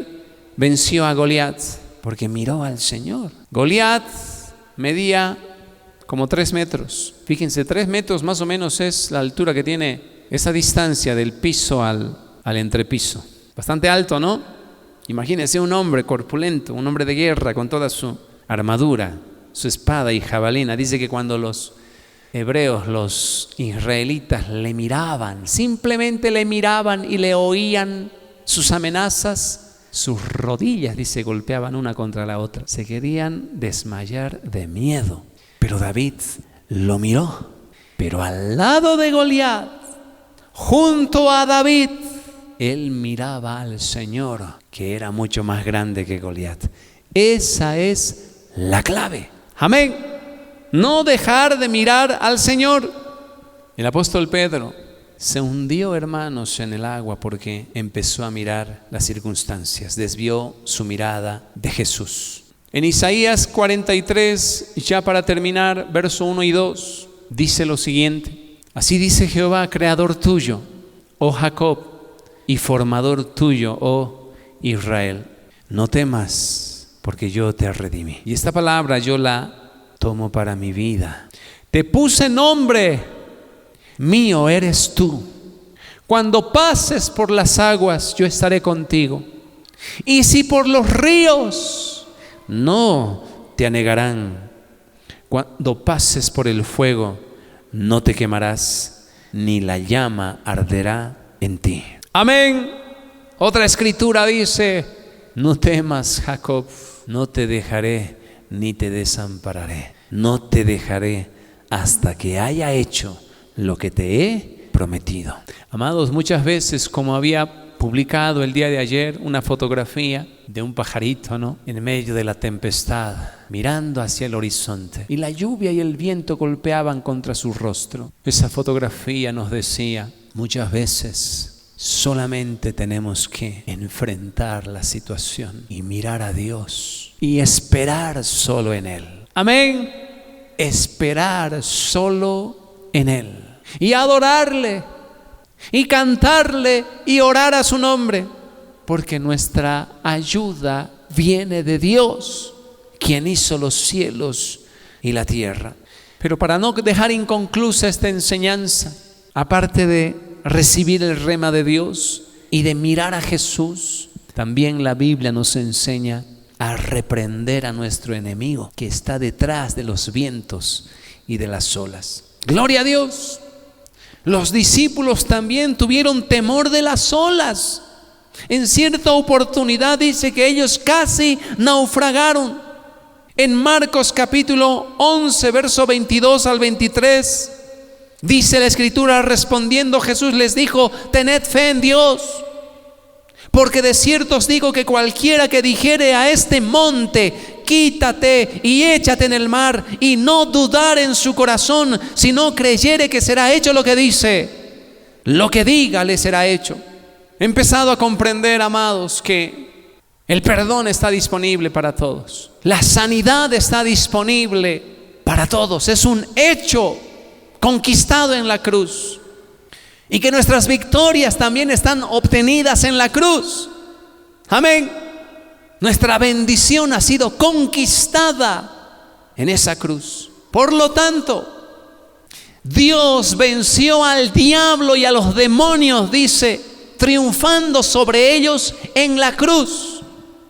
venció a Goliat? Porque miró al Señor. Goliat medía como 3 metros. Fíjense, 3 metros más o menos es la altura que tiene esa distancia del piso al entrepiso. Bastante alto, ¿no? Imagínense un hombre corpulento, un hombre de guerra con toda su armadura, su espada y jabalina. Dice que cuando los hebreos, los israelitas le miraban, simplemente le miraban y le oían sus amenazas, sus rodillas, dice, golpeaban una contra la otra. Se querían desmayar de miedo. Pero David lo miró. Pero al lado de Goliat, junto a David, él miraba al Señor, que era mucho más grande que Goliat. Esa es la clave. Amén. No dejar de mirar al Señor. El apóstol Pedro se hundió, hermanos, en el agua porque empezó a mirar las circunstancias. Desvió su mirada de Jesús. En Isaías 43, ya para terminar, verso 1 y 2, dice lo siguiente: así dice Jehová, creador tuyo, oh Jacob, y formador tuyo, oh Israel, no temas, porque yo te redimí. Y esta palabra yo la tomo para mi vida. Te puse nombre, mío eres tú. Cuando pases por las aguas, yo estaré contigo. Y si por los ríos, no te anegarán. Cuando pases por el fuego, no te quemarás, ni la llama arderá en ti. Amén. Otra escritura dice: no temas, Jacob, no te dejaré ni te desampararé. No te dejaré hasta que haya hecho lo que te he prometido. Amados, muchas veces, como había publicado el día de ayer una fotografía de un pajarito, ¿no?, en medio de la tempestad, mirando hacia el horizonte, y la lluvia y el viento golpeaban contra su rostro. Esa fotografía nos decía: muchas veces solamente tenemos que enfrentar la situación y mirar a Dios y esperar solo en Él. Amén. Esperar solo en Él y adorarle y cantarle y orar a su nombre, porque nuestra ayuda viene de Dios, quien hizo los cielos y la tierra. Pero para no dejar inconclusa esta enseñanza, aparte de recibir el rema de Dios y de mirar a Jesús, también la Biblia nos enseña a reprender a nuestro enemigo que está detrás de los vientos y de las olas. ¡Gloria a Dios! Los discípulos también tuvieron temor de las olas. En cierta oportunidad dice que ellos casi naufragaron. En Marcos capítulo 11, verso 22 al 23, Dice la Escritura, respondiendo Jesús les dijo: tened fe en Dios, porque de cierto os digo que cualquiera que dijere a este monte: quítate y échate en el mar, y no dudar en su corazón, sino creyere que será hecho lo que dice, lo que diga le será hecho. He empezado a comprender, amados, que el perdón está disponible para todos. La sanidad está disponible para todos. Es un hecho conquistado en la cruz. Y que nuestras victorias también están obtenidas en la cruz. Amén. Nuestra bendición ha sido conquistada en esa cruz. Por lo tanto, Dios venció al diablo y a los demonios, dice, triunfando sobre ellos en la cruz.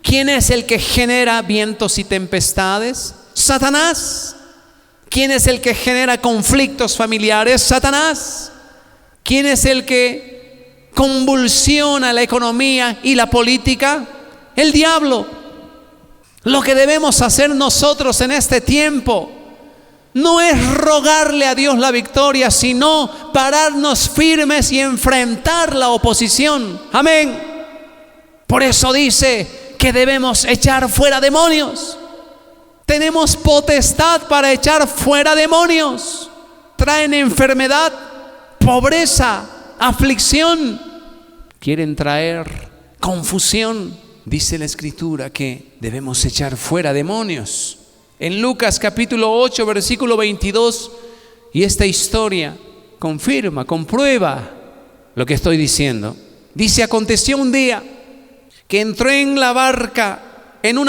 ¿Quién es el que genera vientos y tempestades? Satanás. ¿Quién es el que genera conflictos familiares? Satanás. ¿Quién es el que convulsiona la economía y la política? El diablo. Lo que debemos hacer nosotros en este tiempo no es rogarle a Dios la victoria, sino pararnos firmes y enfrentar la oposición. Amén. Por eso dice que debemos echar fuera demonios. Tenemos potestad para echar fuera demonios. Traen enfermedad, pobreza, aflicción. Quieren traer confusión. Dice la Escritura que debemos echar fuera demonios. En Lucas capítulo 8, versículo 22, y esta historia confirma, comprueba lo que estoy diciendo. Dice: aconteció un día que entró en una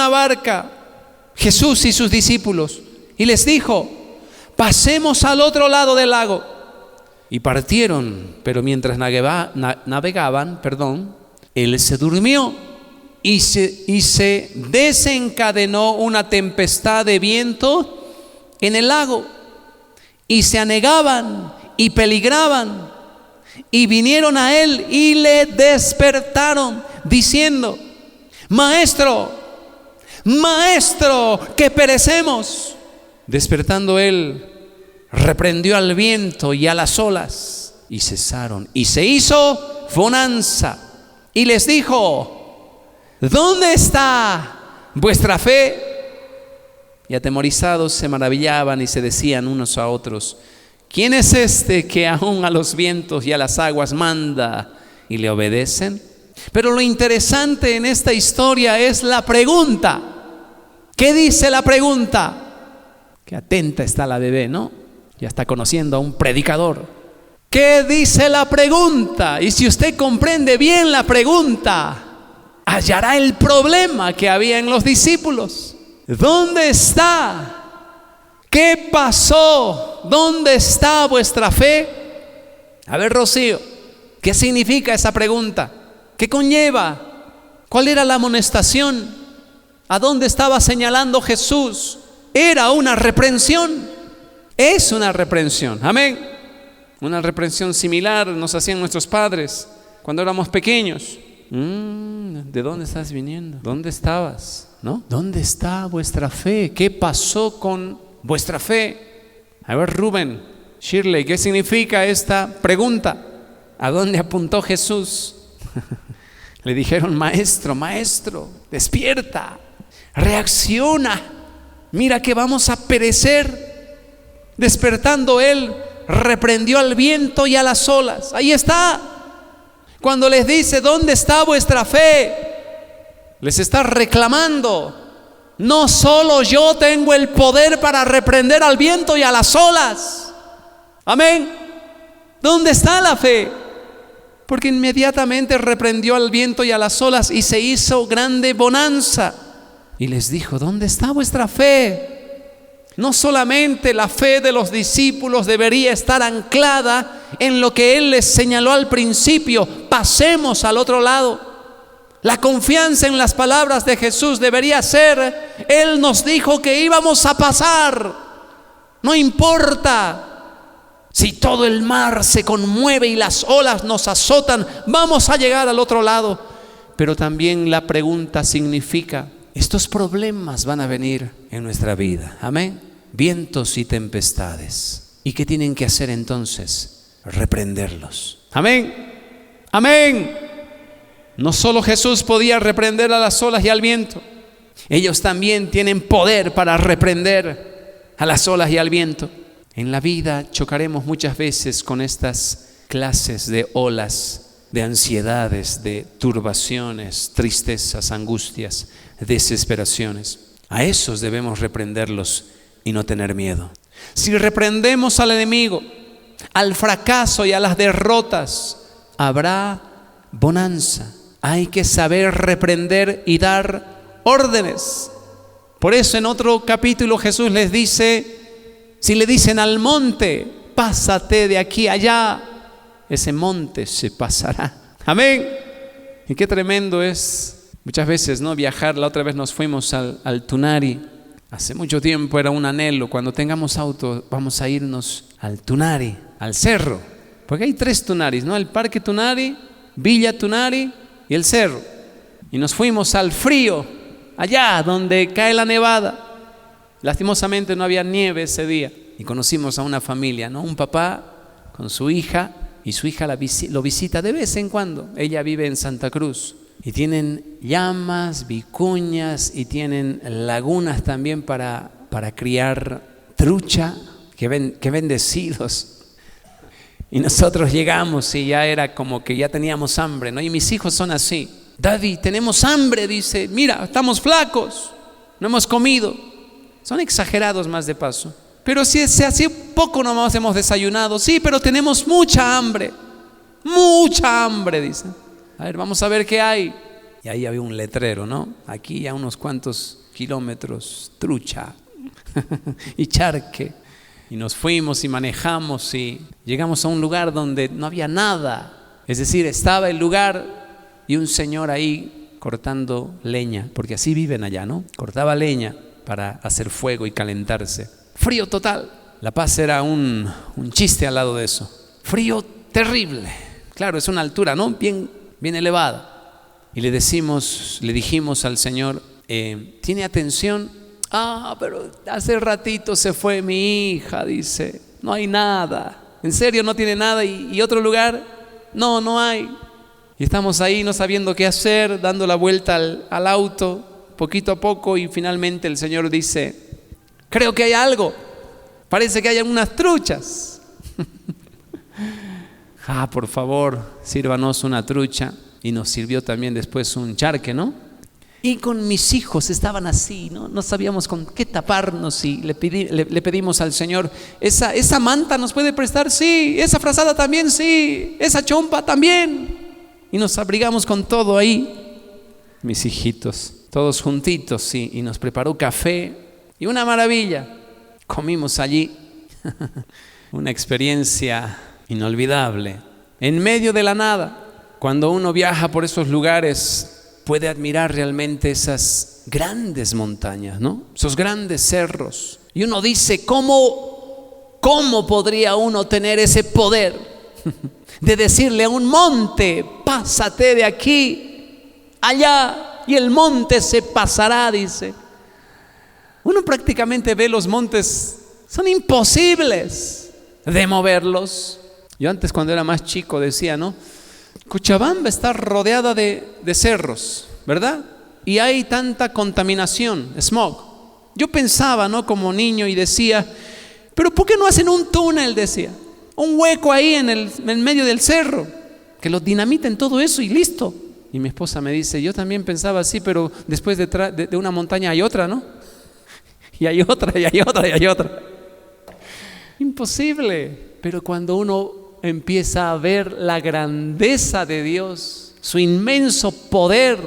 barca, Jesús y sus discípulos, y les dijo: pasemos al otro lado del lago. Y partieron, pero mientras navegaban, él se durmió, y se desencadenó una tempestad de viento en el lago, y se anegaban y peligraban, y vinieron a él y le despertaron, diciendo: Maestro, que perecemos. Despertando él, reprendió al viento y a las olas, y cesaron, y se hizo bonanza. Y les dijo: ¿dónde está vuestra fe? Y atemorizados se maravillaban y se decían unos a otros: ¿quién es este que aún a los vientos y a las aguas manda y le obedecen? Pero lo interesante en esta historia es la pregunta. ¿Qué dice la pregunta? Qué atenta está la bebé, ¿no? Ya está conociendo a un predicador. ¿Qué dice la pregunta? Y si usted comprende bien la pregunta, hallará el problema que había en los discípulos. ¿Dónde está? ¿Qué pasó? ¿Dónde está vuestra fe? A ver, Rocío, ¿qué significa esa pregunta? ¿Qué conlleva? ¿Cuál era la amonestación? ¿A dónde estaba señalando Jesús? Era una reprensión. Es una reprensión. Amén. Una reprensión similar nos hacían nuestros padres cuando éramos pequeños. ¿De dónde estás viniendo? ¿Dónde estabas? ¿No? ¿Dónde está vuestra fe? ¿Qué pasó con vuestra fe? A ver, Rubén, Shirley, ¿qué significa esta pregunta? ¿A dónde apuntó Jesús? Le dijeron: maestro, despierta, reacciona, mira que vamos a perecer. Despertando él, reprendió al viento y a las olas. Ahí está. Cuando les dice: ¿dónde está vuestra fe?, les está reclamando: no solo yo tengo el poder para reprender al viento y a las olas. Amén. ¿Dónde está la fe? Porque inmediatamente reprendió al viento y a las olas y se hizo grande bonanza. Y les dijo: ¿dónde está vuestra fe? No solamente la fe de los discípulos debería estar anclada en lo que Él les señaló al principio: pasemos al otro lado. La confianza en las palabras de Jesús debería ser: Él nos dijo que íbamos a pasar. No importa si todo el mar se conmueve y las olas nos azotan, vamos a llegar al otro lado. Pero también la pregunta significa: estos problemas van a venir en nuestra vida. Amén. Vientos y tempestades. ¿Y qué tienen que hacer entonces? Reprenderlos. Amén. Amén. No solo Jesús podía reprender a las olas y al viento, ellos también tienen poder para reprender a las olas y al viento. En la vida chocaremos muchas veces con estas clases de olas, de ansiedades, de turbaciones, tristezas, angustias, desesperaciones. A esos debemos reprenderlos y no tener miedo. Si reprendemos al enemigo, al fracaso y a las derrotas, habrá bonanza. Hay que saber reprender y dar órdenes. Por eso en otro capítulo Jesús les dice, si le dicen al monte, pásate de aquí a allá, ese monte se pasará. Amén. Y qué tremendo es muchas veces, ¿no? Viajar. La otra vez nos fuimos al Tunari. Hace mucho tiempo era un anhelo. Cuando tengamos auto vamos a irnos al Tunari, al cerro. Porque hay 3 Tunaris, ¿no? El Parque Tunari, Villa Tunari y el cerro. Y nos fuimos al frío, allá donde cae la nevada. Lastimosamente no había nieve ese día. Y conocimos a una familia, ¿no? Un papá con su hija. Y su hija lo visita de vez en cuando. Ella vive en Santa Cruz. Y tienen llamas, vicuñas y tienen lagunas también para criar trucha. Qué bendecidos. Y nosotros llegamos y ya era como que ya teníamos hambre, ¿no? Y mis hijos son así. Daddy, tenemos hambre, dice. Mira, estamos flacos, no hemos comido. Son exagerados más de paso. Pero si hace poco nomás hemos desayunado. Sí, pero tenemos mucha hambre. Mucha hambre, dice. A ver, vamos a ver qué hay. Y ahí había un letrero, ¿no? Aquí a unos cuantos kilómetros, trucha y charque. Y nos fuimos y manejamos y llegamos a un lugar donde no había nada. Es decir, estaba el lugar y un señor ahí cortando leña, porque así viven allá, ¿no? Cortaba leña para hacer fuego y calentarse. Frío total. La Paz era un chiste al lado de eso. Frío terrible. Claro, es una altura, ¿no? Bien elevada. Y le dijimos al Señor, ¿tiene atención? Pero hace ratito se fue mi hija, dice. No hay nada. ¿En serio no tiene nada? ¿Y otro lugar? No hay. Y estamos ahí no sabiendo qué hacer, dando la vuelta al auto, poquito a poco, y finalmente el Señor dice, creo que hay algo. Parece que hay unas truchas. Por favor, sírvanos una trucha. Y nos sirvió también después un charque, ¿no? Y con mis hijos estaban así, ¿no? No sabíamos con qué taparnos y le pedimos al Señor, ¿esa manta nos puede prestar? Sí. ¿Esa frazada también? Sí. ¿Esa chompa también? Y nos abrigamos con todo ahí. Mis hijitos, todos juntitos, sí. Y nos preparó café y una maravilla. Comimos allí. Una experiencia inolvidable. En medio de la nada. Cuando uno viaja por esos lugares, puede admirar realmente esas grandes montañas, ¿no? Esos grandes cerros. Y uno dice, ¿cómo podría uno tener ese poder de decirle a un monte, pásate de aquí, allá, y el monte se pasará, dice? Uno prácticamente ve los montes, son imposibles de moverlos. Yo antes, cuando era más chico, decía, ¿no? Cochabamba está rodeada de cerros, ¿verdad? Y hay tanta contaminación, smog. Yo pensaba, ¿no? Como niño, y decía, pero ¿por qué no hacen un túnel? Decía, un hueco ahí en medio del cerro, que los dinamiten todo eso y listo. Y mi esposa me dice, yo también pensaba así, pero después de una montaña hay otra, ¿no? Y hay otra, y hay otra, y hay otra. Imposible. Pero cuando uno empieza a ver la grandeza de Dios, su inmenso poder,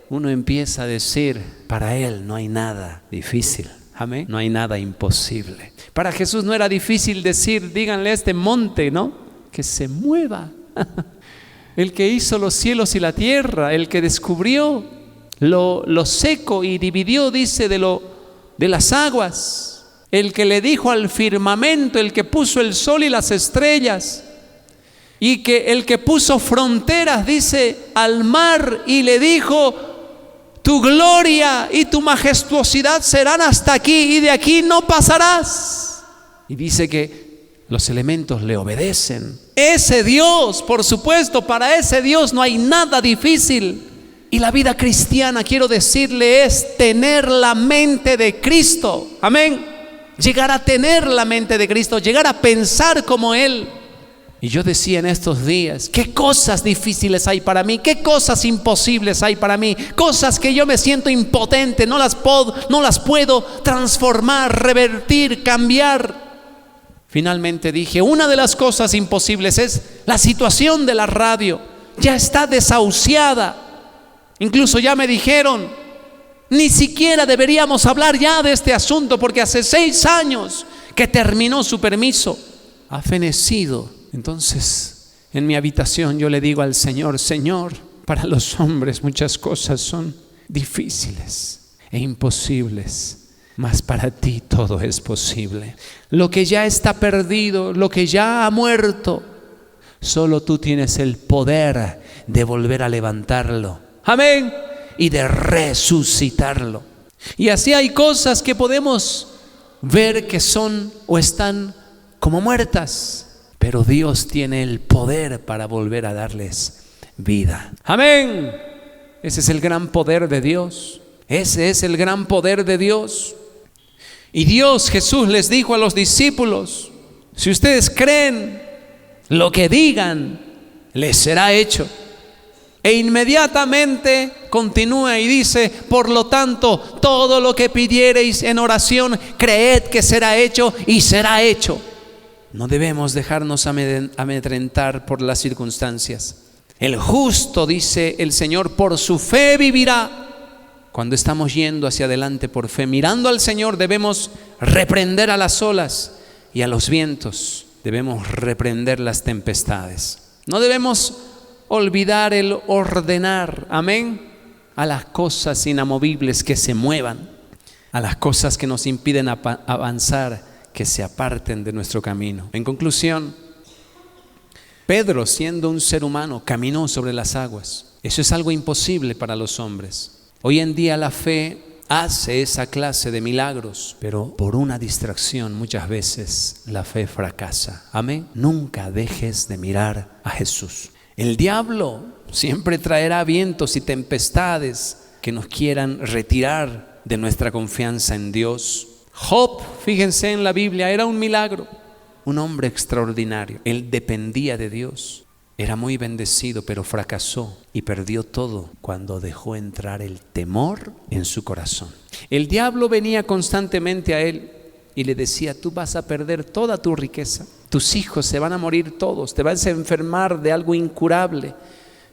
uno empieza a decir, para Él no hay nada difícil. Amén. No hay nada imposible. Para Jesús no era difícil decir, díganle a este monte, ¿no? Que se mueva. El que hizo los cielos y la tierra, el que descubrió lo seco y dividió, dice, de las aguas, el que le dijo al firmamento, el que puso el sol y las estrellas, y que el que puso fronteras, dice, al mar, y le dijo, tu gloria y tu majestuosidad serán hasta aquí, y de aquí no pasarás. Y dice que Los elementos le obedecen. Ese Dios, por supuesto, para ese Dios no hay nada difícil. Y la vida cristiana, quiero decirle, es tener la mente de Cristo. Amén. Llegar a tener la mente de Cristo, llegar a pensar como Él. Y yo decía en estos días, ¿qué cosas difíciles hay para mí? ¿Qué cosas imposibles hay para mí? Cosas que yo me siento impotente, no las puedo transformar, revertir, cambiar. Finalmente dije, una de las cosas imposibles es la situación de la radio. Ya está desahuciada. Incluso ya me dijeron, ni siquiera deberíamos hablar ya de este asunto porque hace 6 años que terminó su permiso. Ha fenecido. Entonces, en mi habitación yo le digo al Señor, Señor, para los hombres muchas cosas son difíciles e imposibles, mas para ti todo es posible. Lo que ya está perdido, lo que ya ha muerto, solo tú tienes el poder de volver a levantarlo. Amén. Y de resucitarlo. Y así hay cosas que podemos ver que son o están como muertas, pero Dios tiene el poder para volver a darles vida. Amén. Ese es el gran poder de Dios. Ese es el gran poder de Dios. Y Dios, Jesús les dijo a los discípulos, si ustedes creen, lo que digan les será hecho. E inmediatamente continúa y dice, por lo tanto, todo lo que pidiereis en oración, creed que será hecho y será hecho. No debemos dejarnos amedrentar por las circunstancias. El justo, dice el Señor, por su fe vivirá. Cuando estamos yendo hacia adelante por fe, mirando al Señor, debemos reprender a las olas y a los vientos. Debemos reprender las tempestades. No debemos olvidar el ordenar, amén, a las cosas inamovibles que se muevan, a las cosas que nos impiden avanzar, que se aparten de nuestro camino. En conclusión, Pedro, siendo un ser humano, caminó sobre las aguas. Eso es algo imposible para los hombres. Hoy en día la fe hace esa clase de milagros, pero por una distracción muchas veces la fe fracasa. Amén. Nunca dejes de mirar a Jesús. El diablo siempre traerá vientos y tempestades que nos quieran retirar de nuestra confianza en Dios. Job, fíjense en la Biblia, era un milagro, un hombre extraordinario. Él dependía de Dios, era muy bendecido, pero fracasó y perdió todo cuando dejó entrar el temor en su corazón. El diablo venía constantemente a él y le decía, tú vas a perder toda tu riqueza, tus hijos se van a morir todos, te vas a enfermar de algo incurable,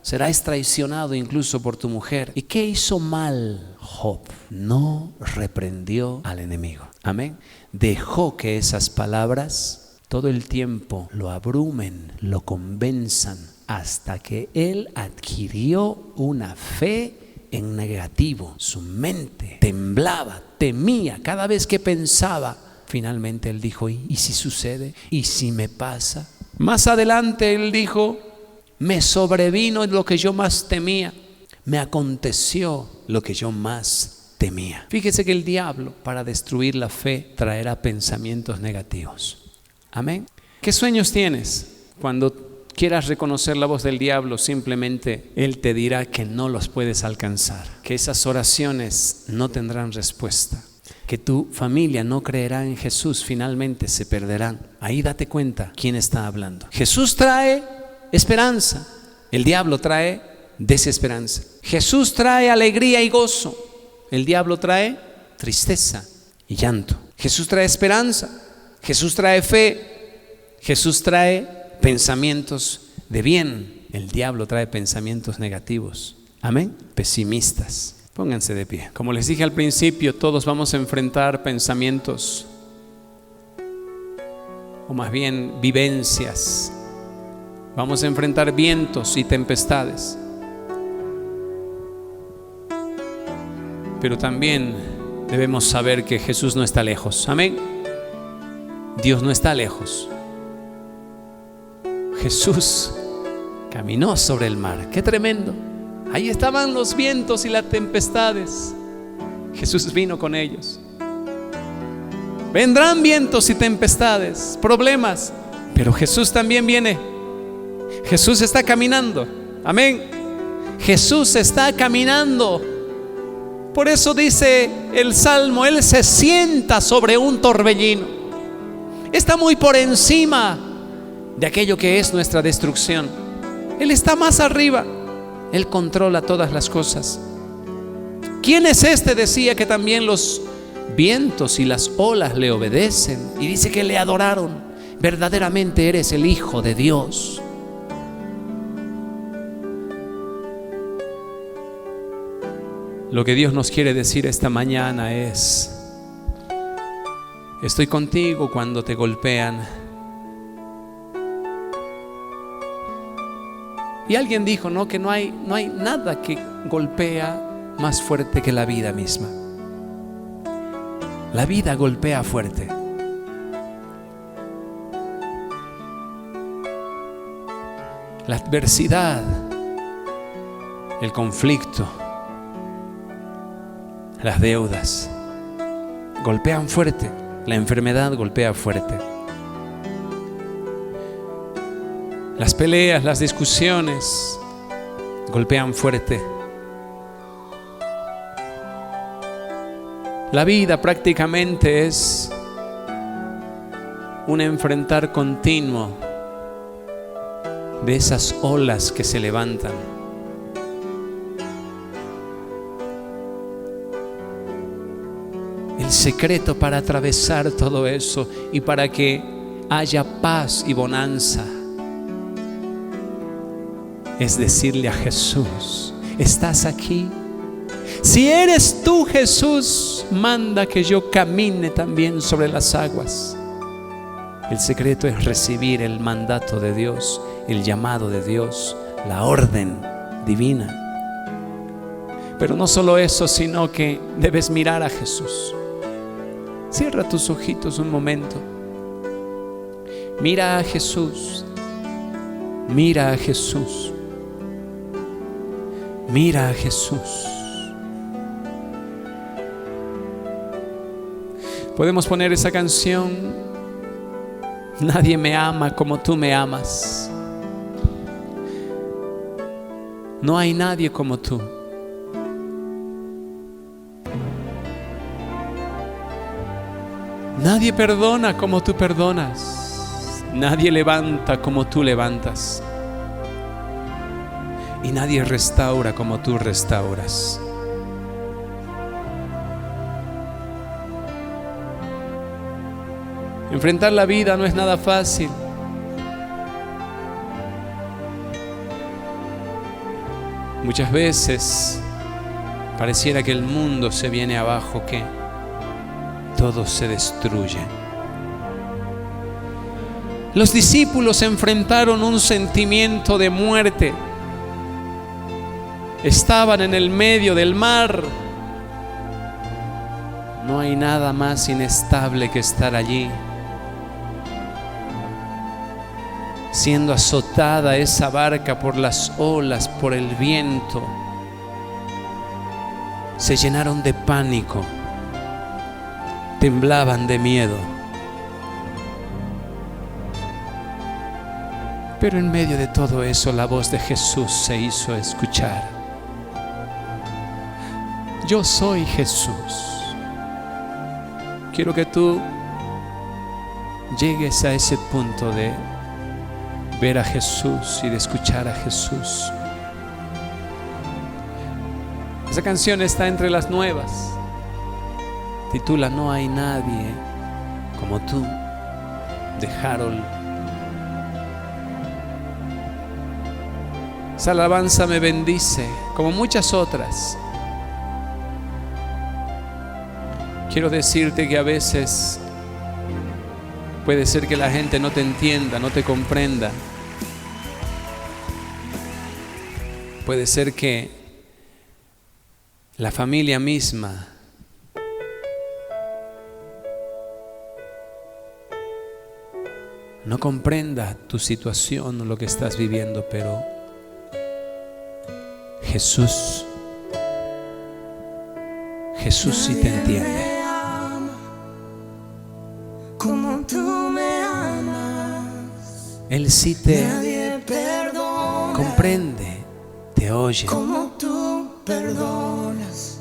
serás traicionado incluso por tu mujer. ¿Y qué hizo mal Job? No reprendió al enemigo. Amén. Dejó que esas palabras todo el tiempo lo abrumen, lo convenzan, hasta que él adquirió una fe en negativo. Su mente temblaba, temía cada vez que pensaba. Finalmente él dijo, ¿y si sucede? ¿Y si me pasa? Más adelante él dijo, me sobrevino lo que yo más temía, me aconteció lo que yo más temía. Fíjese que el diablo, para destruir la fe, traerá pensamientos negativos. Amén. ¿Qué sueños tienes? Cuando quieras reconocer la voz del diablo, simplemente él te dirá que no los puedes alcanzar, que esas oraciones no tendrán respuesta, que tu familia no creerá en Jesús, finalmente se perderán. Ahí date cuenta quién está hablando. Jesús trae esperanza, el diablo trae desesperanza. Jesús trae alegría y gozo, el diablo trae tristeza y llanto. Jesús trae esperanza, Jesús trae fe, Jesús trae pensamientos de bien, el diablo trae pensamientos negativos. Amén. Pesimistas. Pónganse de pie. Como les dije al principio, todos vamos a enfrentar pensamientos, o más bien vivencias. Vamos a enfrentar vientos y tempestades. Pero también debemos saber que Jesús no está lejos. Amén. Dios no está lejos. Jesús caminó sobre el mar. ¡Qué tremendo! Ahí estaban los vientos y las tempestades. Jesús vino con ellos. Vendrán vientos y tempestades, problemas. Pero Jesús también viene. Jesús está caminando. Amén. Jesús está caminando. Por eso dice el Salmo, Él se sienta sobre un torbellino. Está muy por encima de aquello que es nuestra destrucción. Él está más arriba. Él controla todas las cosas. ¿Quién es este? Decía que también los vientos y las olas le obedecen. Y dice que le adoraron. Verdaderamente eres el Hijo de Dios. Lo que Dios nos quiere decir esta mañana es: estoy contigo cuando te golpean. Y alguien dijo, ¿no?, que no hay nada que golpea más fuerte que la vida misma. La vida golpea fuerte. La adversidad, el conflicto, las deudas golpean fuerte. La enfermedad golpea fuerte. Las peleas, las discusiones golpean fuerte. La vida prácticamente es un enfrentar continuo de esas olas que se levantan. El secreto para atravesar todo eso y para que haya paz y bonanza es decirle a Jesús: ¿estás aquí? Si eres tú, Jesús, manda que yo camine también sobre las aguas. El secreto es recibir el mandato de Dios, el llamado de Dios, la orden divina. Pero no solo eso, sino que debes mirar a Jesús. Cierra tus ojitos un momento. Mira a Jesús. Mira a Jesús. Mira a Jesús. Podemos poner esa canción: nadie me ama como tú me amas. No hay nadie como tú. Nadie perdona como tú perdonas. Nadie levanta como tú levantas. Y nadie restaura como tú restauras. Enfrentar la vida no es nada fácil. Muchas veces pareciera que el mundo se viene abajo, que todo se destruye. Los discípulos enfrentaron un sentimiento de muerte. Estaban en el medio del mar. No hay nada más inestable que estar allí. Siendo azotada esa barca por las olas, por el viento. Se llenaron de pánico. Temblaban de miedo. Pero en medio de todo eso, la voz de Jesús se hizo escuchar. Yo soy Jesús. Quiero que tú llegues a ese punto de ver a Jesús y de escuchar a Jesús. Esa canción está entre las nuevas. Titula No hay nadie como tú, de Harold. Esa alabanza me bendice, como muchas otras. Quiero decirte que a veces puede ser que la gente no te entienda, no te comprenda. Puede ser que la familia misma no comprenda tu situación o lo que estás viviendo, pero Jesús sí te entiende. Como tú me amas, Él sí te Nadie perdona comprende, te oye. como tú perdonas.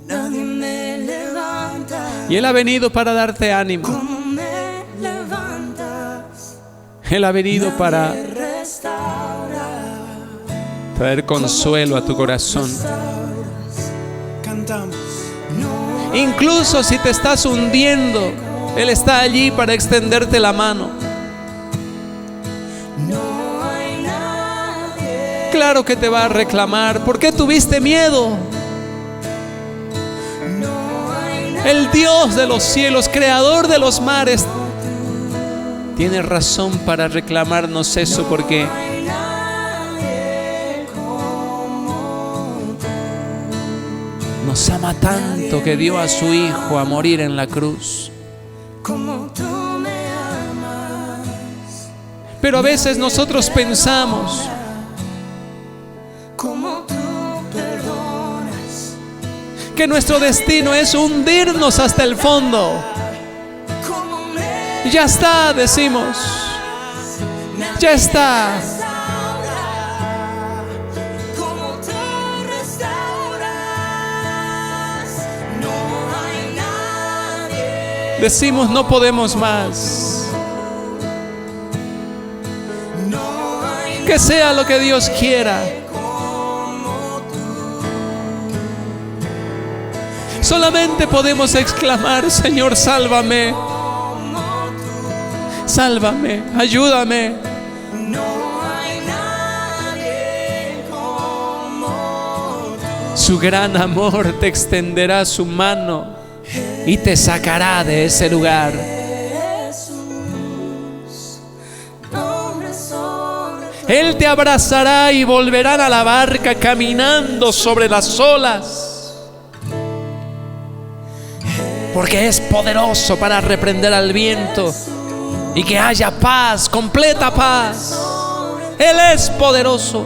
Nadie me levanta Y Él ha venido para darte ánimo. como me levantas. Él ha venido para Nadie restaura traer consuelo a tu corazón. Cantamos. Incluso si te estás hundiendo, Él está allí para extenderte la mano. No hay nadie, Claro que te va a reclamar. ¿Por qué tuviste miedo? no hay nadie El Dios de los cielos, creador de los mares, tiene razón para reclamarnos eso, porque nos ama tanto que dio a su Hijo a morir en la cruz. como tú me amas. Pero a veces nosotros pensamos Como tú perdonas, que nuestro destino es hundirnos hasta el fondo. como me Ya está, decimos. Ya está. restaura, como tú restauras. No hay nadie, Decimos no podemos más. no hay Que sea lo que Dios quiera. Solamente podemos exclamar: Señor, sálvame. Sálvame, ayúdame. no hay nadie como tú. Su gran amor te extenderá su mano y te sacará de ese lugar. Jesús, nombre sobre Él te abrazará y volverán a la barca caminando sobre las olas. Porque es poderoso para reprender al viento y que haya paz, completa paz. Él es poderoso.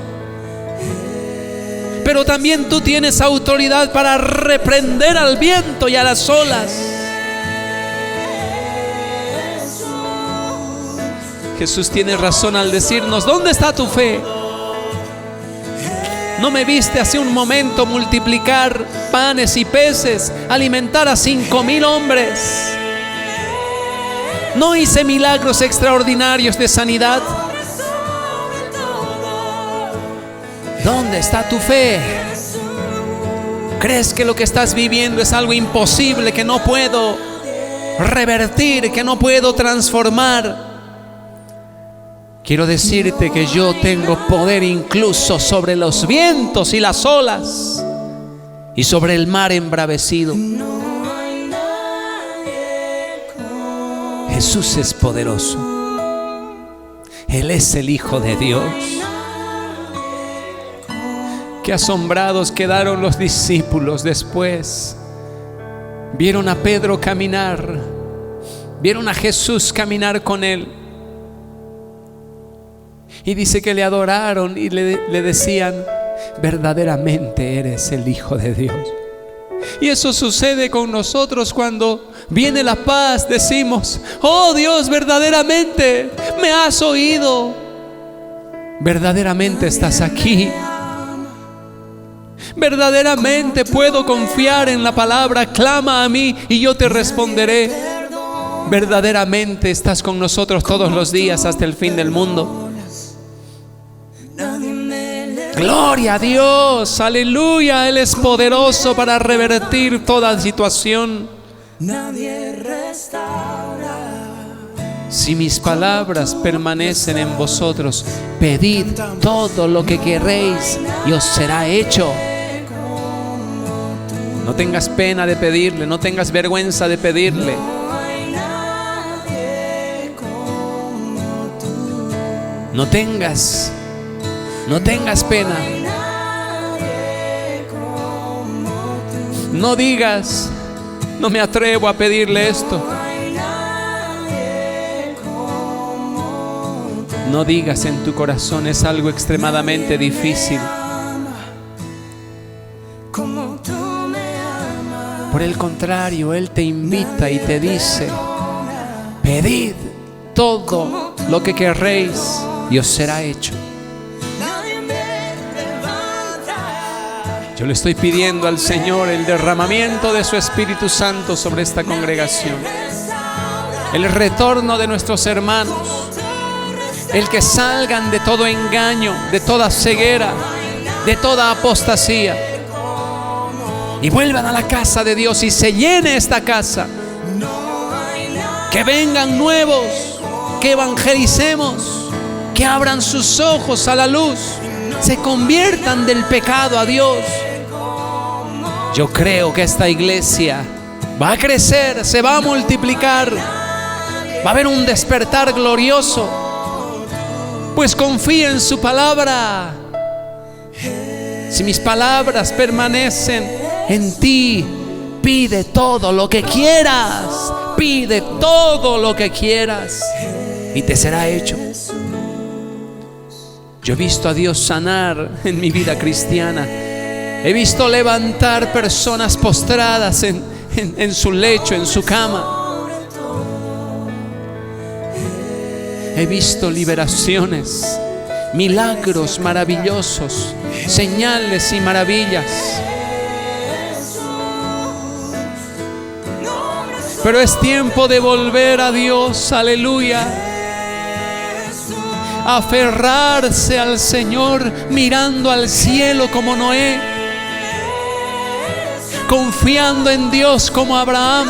Pero también tú tienes autoridad para reprender al viento y a las olas. Jesús tiene razón al decirnos: ¿dónde está tu fe? ¿No me viste hace un momento multiplicar panes y peces, alimentar a 5,000 hombres? ¿No hice milagros extraordinarios de sanidad? ¿Dónde está tu fe? ¿Crees que lo que estás viviendo es algo imposible, que no puedo revertir, que no puedo transformar? Quiero decirte que yo tengo poder incluso sobre los vientos y las olas y sobre el mar embravecido. Jesús es poderoso. Él es el Hijo de Dios. Qué asombrados quedaron los discípulos después. Vieron a Pedro caminar, vieron a Jesús caminar con él. Y dice que le adoraron y le decían: verdaderamente eres el Hijo de Dios. Y eso sucede con nosotros cuando viene la paz. Decimos: oh Dios, verdaderamente me has oído. Verdaderamente estás aquí. Verdaderamente puedo confiar en la palabra. Clama a mí y yo te responderé. Verdaderamente estás con nosotros todos los días hasta el fin del mundo. Gloria a Dios, aleluya. Él es poderoso para revertir toda situación. nadie restaura. Si mis palabras permanecen en vosotros, pedid todo lo que queréis y os será hecho. No tengas pena de pedirle, no tengas vergüenza de pedirle. No tengas pena. No digas: no me atrevo a pedirle esto. No digas en tu corazón: es algo extremadamente difícil. Por el contrario, Él te invita y te dice: pedid todo lo que querréis y os será hecho. nadie me levanta. Yo le estoy pidiendo al Señor el derramamiento de su Espíritu Santo sobre esta congregación, el retorno de nuestros hermanos, el que salgan de todo engaño, de toda ceguera, de toda apostasía, y vuelvan a la casa de Dios y se llene esta casa. Que vengan nuevos, que evangelicemos, que abran sus ojos a la luz, se conviertan del pecado a Dios. Yo creo que esta iglesia va a crecer, se va a multiplicar, va a haber un despertar glorioso, pues confía en su palabra. Si mis palabras permanecen en ti, pide todo lo que quieras, pide todo lo que quieras y te será hecho. Yo he visto a Dios sanar en mi vida cristiana. He visto levantar personas postradas en su lecho, en su cama. He visto liberaciones, milagros maravillosos, señales y maravillas. Pero es tiempo de volver a Dios, aleluya. Aferrarse al Señor mirando al cielo como Noé, confiando en Dios como Abraham.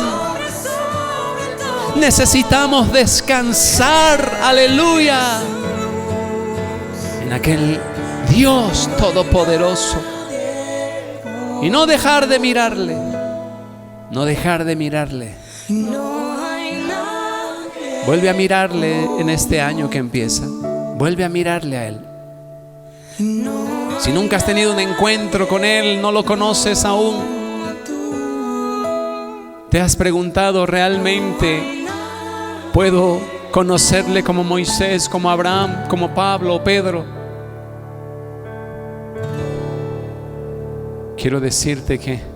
Necesitamos descansar, aleluya, en aquel Dios todopoderoso y no dejar de mirarle, no dejar de mirarle. Vuelve a mirarle en este año que empieza. Vuelve a mirarle a Él. Si nunca has tenido un encuentro con Él, no lo conoces aún, te has preguntado, ¿realmente puedo conocerle como Moisés, como Abraham, como Pablo o Pedro? Quiero decirte que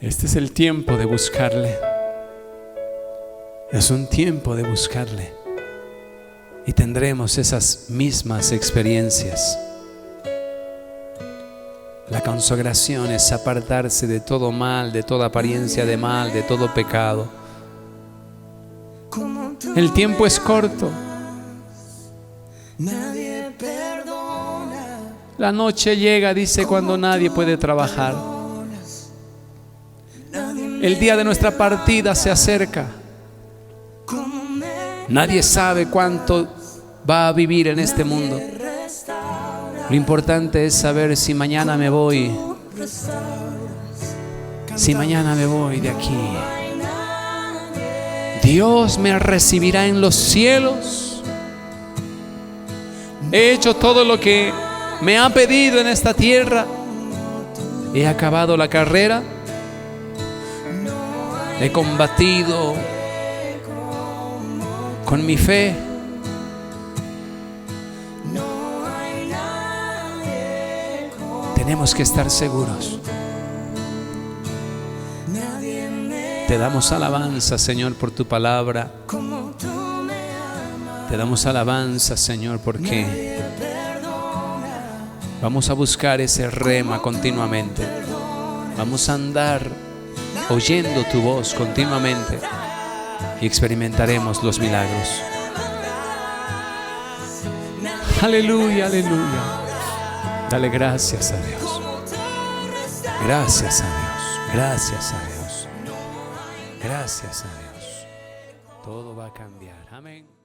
este es el tiempo de buscarle. Es un tiempo de buscarle. Y tendremos esas mismas experiencias. La consagración es apartarse de todo mal, de toda apariencia de mal, de todo pecado. El tiempo es corto. Nadie perdona. La noche llega, dice, cuando nadie puede trabajar. El día de nuestra partida se acerca. Nadie sabe cuánto va a vivir en este mundo. Lo importante es saber si mañana me voy. Si mañana me voy de aquí, Dios me recibirá en los cielos. He hecho todo lo que me ha pedido en esta tierra. He acabado la carrera. He combatido con mi fe. Tenemos que estar seguros. Te damos alabanza, Señor, por tu palabra. Te damos alabanza, Señor, porque vamos a buscar ese rema continuamente. Vamos a andar oyendo tu voz continuamente y experimentaremos los milagros. Aleluya, aleluya. Dale gracias a Dios. Gracias a Dios. Gracias a Dios. Gracias a Dios. Todo va a cambiar. Amén.